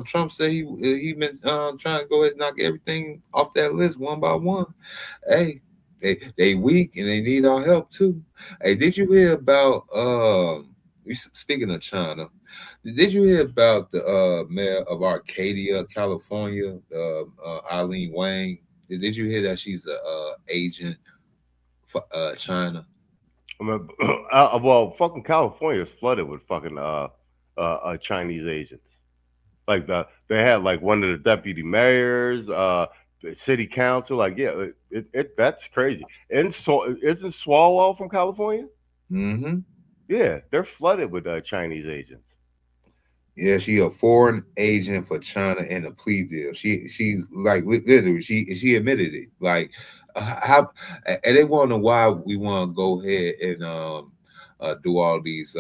T: Trump said he been trying to go ahead and knock everything off that list one by one. Hey. They weak and they need our help too. Hey, did you hear about speaking of China? Did you hear about the mayor of Arcadia, California, Eileen Wang? Did you hear that she's a agent for China?
S: I mean, well, fucking California is flooded with fucking Chinese agents. Like they had like one of the deputy mayors, the city council, like that's crazy. And so isn't Swalwell from California?
T: Mm-hmm.
S: Yeah, they're flooded with Chinese agents.
T: Yeah, she a foreign agent for China in a plea deal. She's like literally she admitted it. Like how, and they want to know why we want to go ahead and do all these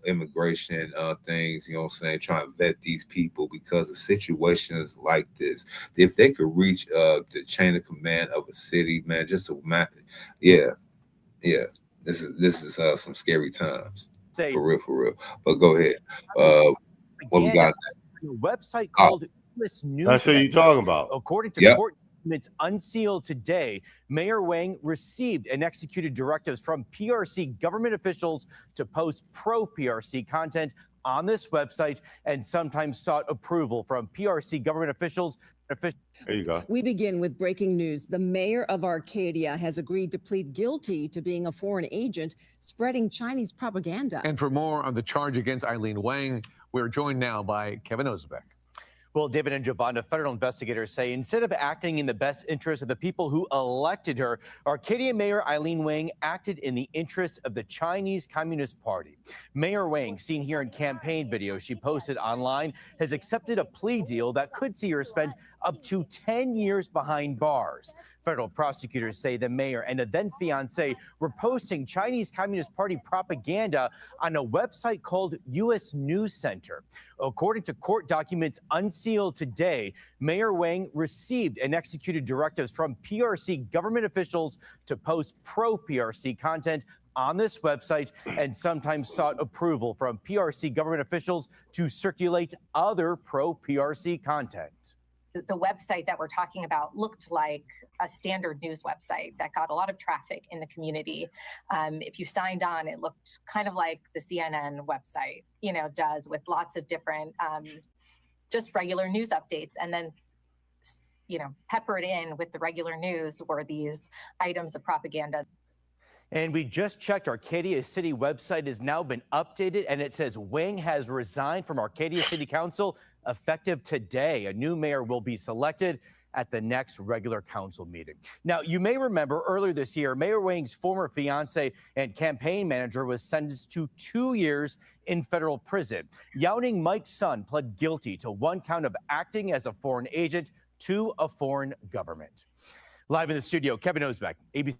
T: immigration things, you know what I'm saying, trying to vet these people because of situations like this. If they could reach the chain of command of a city, man, just a this is some scary times. For real. But go ahead. What we got?
Q: A website called US News
S: That's what you're talking about.
Q: According to court documents unsealed today, Mayor Wang received and executed directives from PRC government officials to post pro-PRC content on this website and sometimes sought approval from PRC government officials.
S: There you go.
R: We begin with breaking news. The mayor of Arcadia has agreed to plead guilty to being a foreign agent spreading Chinese propaganda.
U: And for more on the charge against Eileen Wang, we're joined now by Kevin Ozebek.
Q: Well, David and Giovanna, federal investigators say instead of acting in the best interest of the people who elected her, Arcadia Mayor Eileen Wang acted in the interest of the Chinese Communist Party. Mayor Wang, seen here in campaign videos she posted online, has accepted a plea deal that could see her spend up to 10 years behind bars. Federal prosecutors say the mayor and a then fiancé were posting Chinese Communist Party propaganda on a website called US News Center. According to court documents unsealed today, Mayor Wang received and executed directives from PRC government officials to post pro-PRC content on this website and sometimes sought approval from PRC government officials to circulate other pro-PRC content.
V: The website that we're talking about looked like a standard news website that got a lot of traffic in the community. If you signed on, it looked kind of like the CNN website, does, with lots of different, just regular news updates. And then, peppered in with the regular news were these items of propaganda.
Q: And we just checked, Arcadia City website has now been updated, and it says Wang has resigned from Arcadia City Council effective today. A new mayor will be selected at the next regular council meeting. Now, you may remember earlier this year, Mayor Wang's former fiance and campaign manager was sentenced to 2 years in federal prison. Yao Ning Mike's son pled guilty to 1 count of acting as a foreign agent to a foreign government. Live in the studio, Kevin Osbeck, ABC.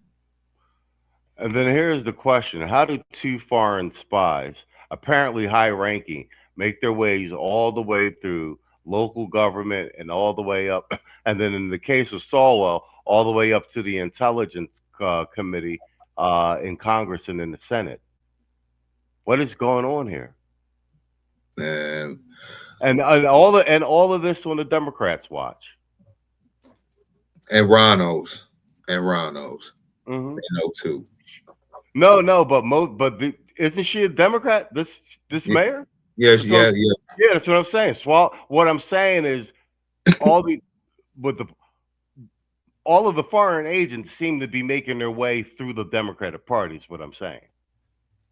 S: And then here's the question. How do 2 foreign spies, apparently high-ranking, make their ways all the way through local government and all the way up, and then in the case of Swalwell, all the way up to the Intelligence Committee in Congress and in the Senate? What is going on here?
T: Man.
S: And all of this on the Democrats' watch.
T: And Ron-O's.
S: Mm-hmm.
T: You know, too.
S: No, but isn't she a Democrat? This mayor?
T: Yeah,
S: Yeah, that's what I'm saying. What I'm saying is all of the foreign agents seem to be making their way through the Democratic Party, is what I'm saying.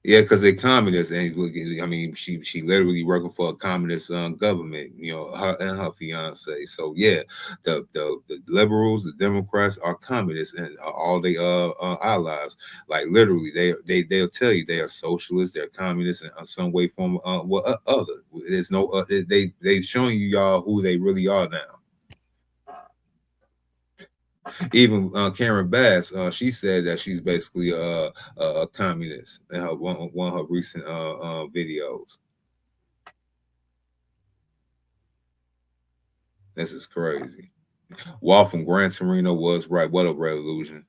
T: Yeah, because they're communists, and look, I mean, she literally working for a communist government, you know, her and her fiance. So yeah, the liberals, the Democrats are communists, and all they allies. Like literally, they'll tell you they are socialists, they're communists in some way, form, other. There's no they've shown you y'all who they really are now. Even Karen Bass, she said that she's basically a communist in her one of her recent videos. This is crazy. Walt from Gran Torino was right. What a revolution.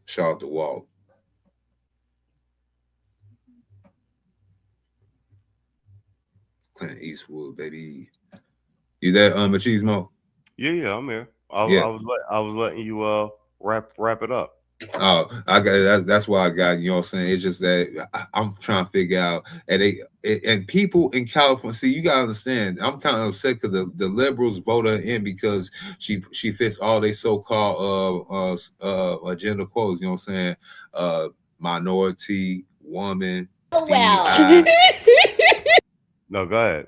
T: Shout out to Walt. Clint Eastwood, baby. You there, Machismo?
S: Yeah, I'm here. I was letting you wrap it up.
T: Oh, I got that's why I got, you know what I'm saying? It's just that I'm trying to figure out, and people in California, see, you gotta understand, I'm kind of upset because the liberals voted her in because she fits all they so-called agenda quotes, you know what I'm saying? Minority, woman,
S: wow. No, go ahead.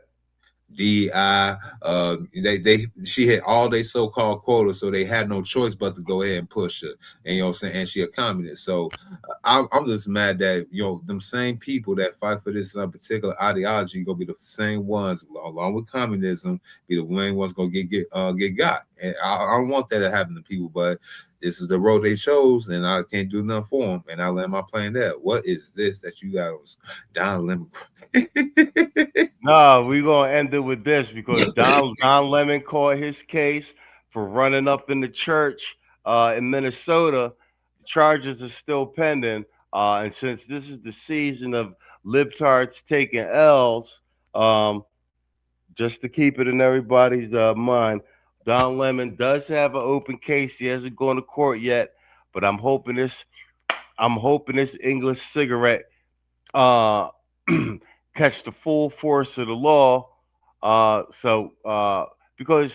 T: DI, she had all they so-called quotas, so they had no choice but to go ahead and push her. And you know what I'm saying, and she a communist. So I'm just mad that, you know, them same people that fight for this particular ideology gonna be the same ones, along with communism, be the main ones gonna get got. And I don't want that to happen to people, but this is the road they chose, and I can't do nothing for them. And I land my plane there. What is this that you got on Don Lemon?
S: No, we're gonna end it with this because Don Lemon caught his case for running up in the church in Minnesota. Charges are still pending, and since this is the season of libtards taking L's, just to keep it in everybody's mind, Don Lemon does have an open case. He hasn't gone to court yet, but I'm hoping this English cigarette catch the full force of the law. Because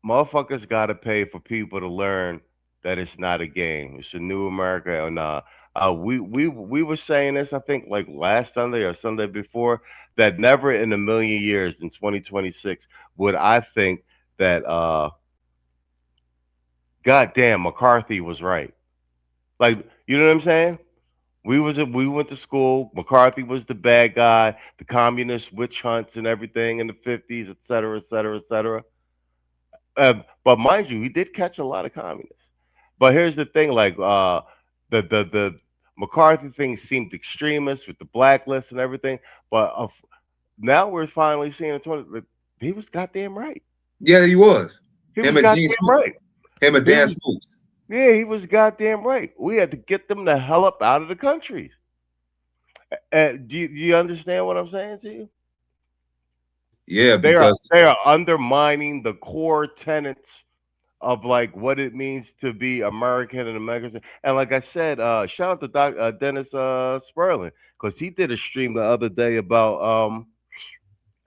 S: motherfuckers got to pay for people to learn that it's not a game. It's a new America. And we were saying this, I think, like last Sunday or Sunday before, that never in a million years in 2026 would I think that goddamn McCarthy was right. Like, you know what I'm saying? We went to school. McCarthy was the bad guy, the communist witch hunts and everything in the 50s, et cetera, et cetera, et cetera. But mind you, he did catch a lot of communists. But here's the thing, like the McCarthy thing seemed extremist with the blacklist and everything. But now we're finally seeing he was goddamn right.
T: Yeah, he was.
S: He was goddamn right.
T: Him and Dan Smoots.
S: Yeah, he was goddamn right. We had to get them the hell up out of the country. Do you understand what I'm saying to you?
T: Yeah,
S: they are undermining the core tenets of like what it means to be American and American. And like I said, shout out to Dennis Sperling, because he did a stream the other day about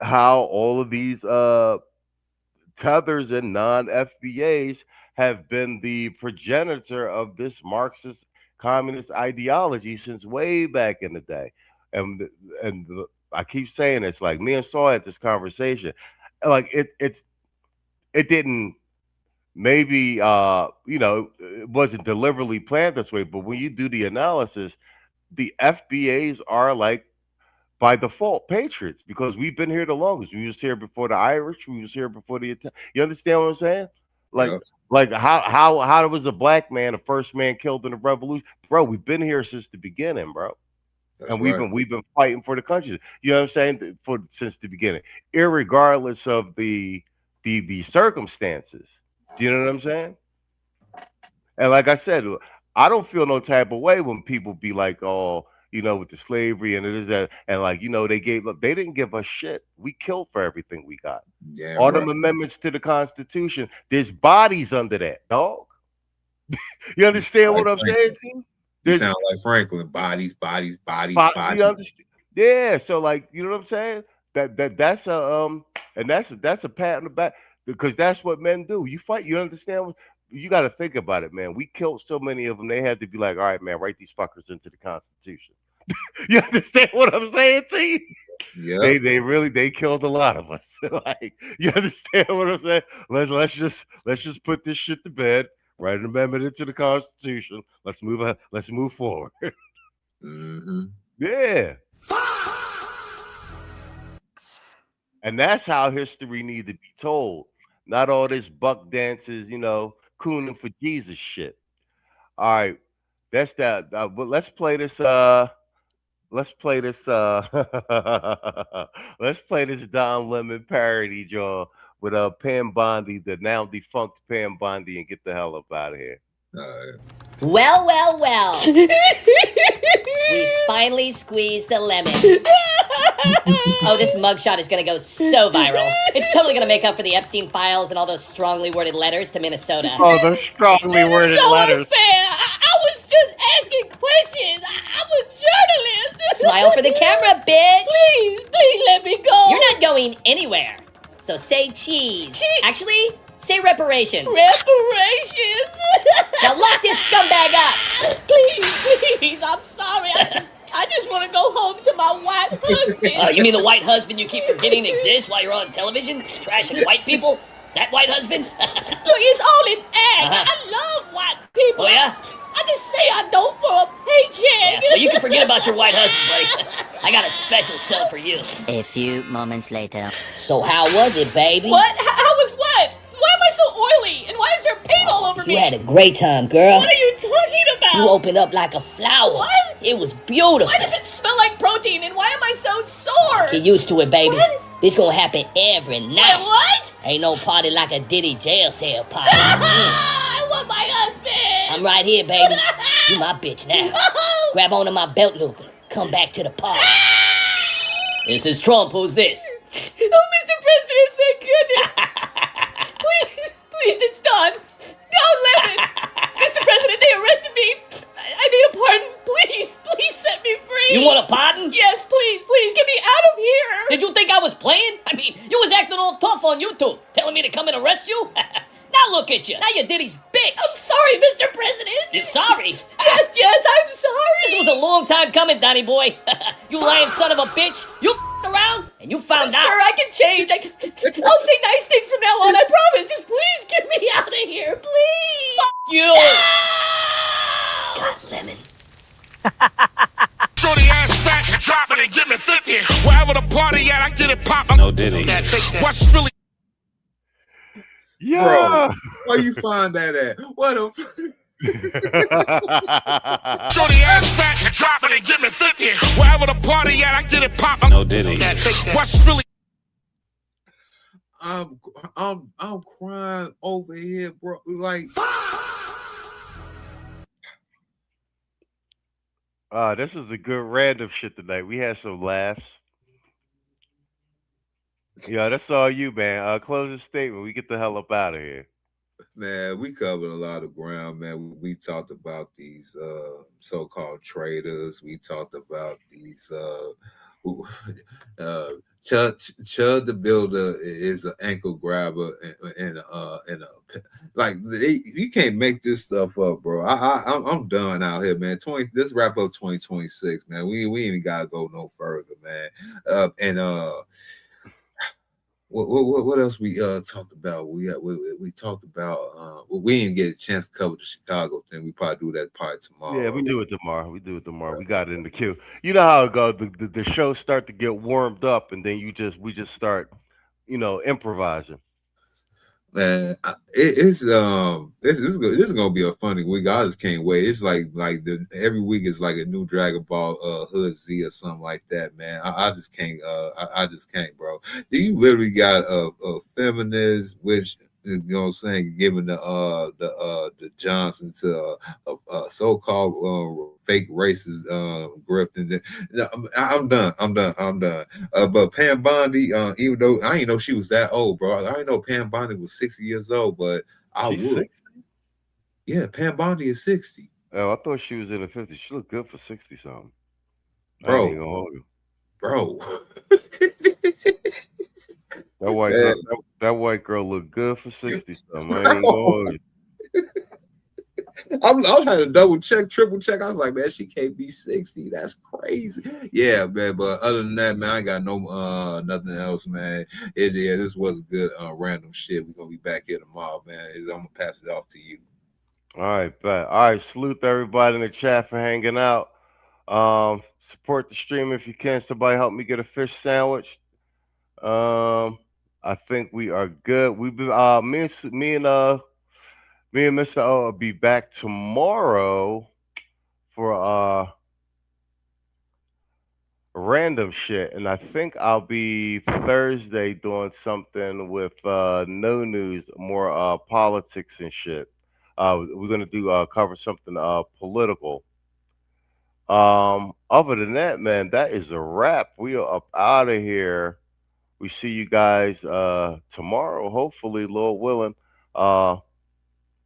S: how all of these tethers and non-FBAs have been the progenitor of this Marxist communist ideology since way back in the day. And I keep saying it's like me and Saul had this conversation. like it didn't. Maybe it wasn't deliberately planned this way, but when you do the analysis, the FBAs are like by default patriots because we've been here the longest. We was here before the Irish. We was here before the Italians. You understand what I'm saying? Like how was a black man the first man killed in the revolution, bro? We've been here since the beginning, bro.
T: That's
S: and
T: right.
S: we've been fighting for the country. You know what I'm saying? Since the beginning, irregardless of the circumstances. Do you know what I'm saying? And like I said, I don't feel no type of way when people be like, oh, with the slavery and it is that, and like, they didn't give us shit. We killed for everything we got.
T: Yeah,
S: All
T: right.
S: them amendments to the Constitution, there's bodies under that, dog. You understand what I'm saying, team?
T: You sound like Franklin. Bodies.
S: You understand? Yeah. So like, you know what I'm saying? That's a pat on the back because that's what men do. You fight. You understand? You got to think about it, man. We killed so many of them. They had to be like, all right, man, write these fuckers into the Constitution. You understand what I'm saying, T?
T: Yeah.
S: They killed a lot of us. Like, you understand what I'm saying? Let's just put this shit to bed. Write an amendment into the Constitution. Let's move forward.
T: Mm-hmm.
S: Yeah. And that's how history needs to be told. Not all this buck dances, cooning for Jesus shit. All right. That's that. But let's play this. Let's play this. Let's play this Don Lemon parody, Joe, with Pam Bondi, the now defunct Pam Bondi, and get the hell up out of here.
C: Well. We finally squeezed the lemon. Oh, this mugshot is gonna go so viral. It's totally gonna make up for the Epstein files and all those strongly worded letters to Minnesota.
S: Oh, those strongly worded
C: so
S: letters.
C: Unfair. I was just asking questions. I'm a journalist. Smile for the camera, bitch. Please let me go. You're not going anywhere. So say cheese. Actually, say reparations. Reparations? Now lock this scumbag up. Please, I'm sorry. I just want to go home to my white husband. You mean the white husband you keep forgetting exists while you're on television, trashing white people? That white husband? Look, it's all in act. I love white people. Oh, yeah? I just say I don't for a paycheck. Yeah. Well, you can forget about your white husband, buddy. I got a special cell for you.
G: A few moments later.
C: So how was it, baby?
M: What? How was what? Why am I so oily? And why is there paint all over me?
C: You had a great time, girl.
M: What are you talking about?
C: You opened up like a flower.
M: What?
C: It was beautiful.
M: Why does it smell like protein? And why am I so sore?
C: Get used to it, baby.
M: What?
C: This gonna happen every night.
M: Wait, what?
C: Ain't no party like a Diddy jail cell party.
M: I want my husband.
C: I'm right here, baby. You my bitch now. Grab onto my belt loop and come back to the party. This is Trump. Who's this?
M: Oh, Mr. President, thank goodness. Please, it's done. Don't let it. Mr. President, they arrested me. I need a pardon. Please set me free.
C: You want a pardon?
M: Yes, please, get me out of here.
C: Did you think I was playing? I mean, you was acting all tough on YouTube, telling me to come and arrest you? Now look at you. Now you're Diddy's bitch.
M: I'm sorry, Mr. President.
C: You're sorry?
M: Yes, I'm sorry.
C: This was a long time coming, Donnie boy. You lying son of a bitch. You around and you found out.
M: Sir, I can change. I'll say nice things from now on. I promise. Just please get me out of here, please.
C: You.
G: God, lemon.
O: Shorty ass fat, drop it and give me 50. Wherever the party at, I get it poppin'.
S: No Diddy.
O: Yeah, take that. What's really?
S: Yeah.
T: Bro, where you find that at? What a
O: Shorty ass fat, drop it and give me 50. Wherever the party at, I get it poppin'.
S: No Diddy.
O: Yeah, take that. What's really?
T: I'm crying over here, bro. Like,
S: this was a good random shit tonight. We had some laughs. Yeah, that's all you, man. Closing statement. We get the hell up out of here.
T: man, we covered a lot of ground, man. We talked about these so-called traitors. We talked about these Chud the Builder is an ankle grabber and like you can't make this stuff up, bro. I'm done out here, man. This wrap up 2026, man. We ain't gotta go no further, man. What else we talked about? We talked about we didn't get a chance to cover the Chicago thing. We probably do that part tomorrow.
S: Yeah, we do it tomorrow. We got it in the queue. You know how it goes. The shows start to get warmed up, and then we just start, improvising.
T: Man, this is gonna be a funny week. I just can't wait. It's like every week is like a new Dragon Ball Hood Z or something like that, man. I just can't. I just can't, bro. You literally got a feminist, which you know what I'm saying, giving the Johnson to a so-called fake racist grift, and then I'm done. But Pam Bondi, even though I didn't know she was that old, bro. I didn't know Pam Bondi was 60 years old, but I
S: She's
T: would.
S: 60?
T: Yeah, Pam Bondi is 60.
S: Oh, I thought she was in the 50s. She looked good for 60 something.
T: Bro.
S: I ain't gonna hold you.
T: Bro.
S: That white girl looked good for 60 something. I ain't gonna hold you.
T: I'm trying to double check, triple check. I was like, man, she can't be 60. That's crazy. Yeah, man. But other than that, man, I ain't got no nothing else, man. This was good random shit. We're gonna be back here tomorrow, man. I'm gonna pass it off to you.
S: All right, bet. All right, salute to everybody in the chat for hanging out. Support the stream if you can. Somebody help me get a fish sandwich. I think we are good. We've been me and Mr. O will be back tomorrow for random shit, and I think I'll be Thursday doing something with no news, more politics and shit. We're gonna do cover something political. Other than that, man, that is a wrap. We are up out of here. We see you guys tomorrow, hopefully, Lord willing.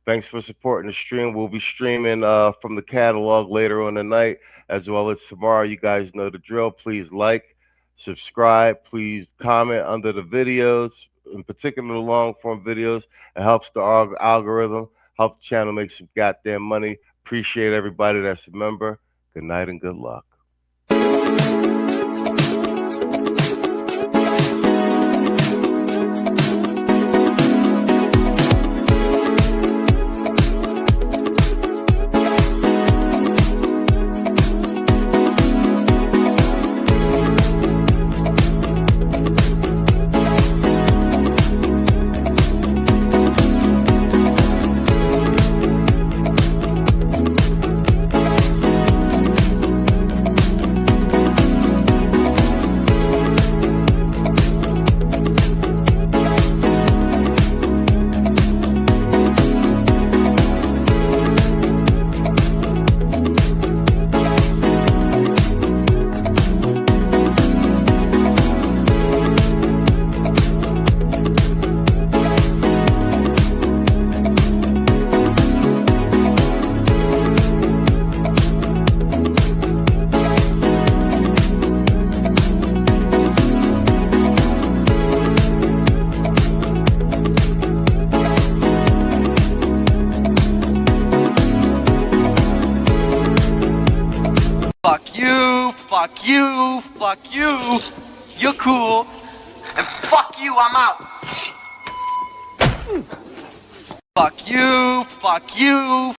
S: Thanks for supporting the stream. We'll be streaming from the catalog later on tonight, as well as tomorrow. You guys know the drill. Please like, subscribe. Please comment under the videos, in particular the long-form videos. It helps the algorithm, help the channel make some goddamn money. Appreciate everybody that's a member. Good night and good luck.
A: Fuck you, you're cool, and fuck you, I'm out. Fuck you,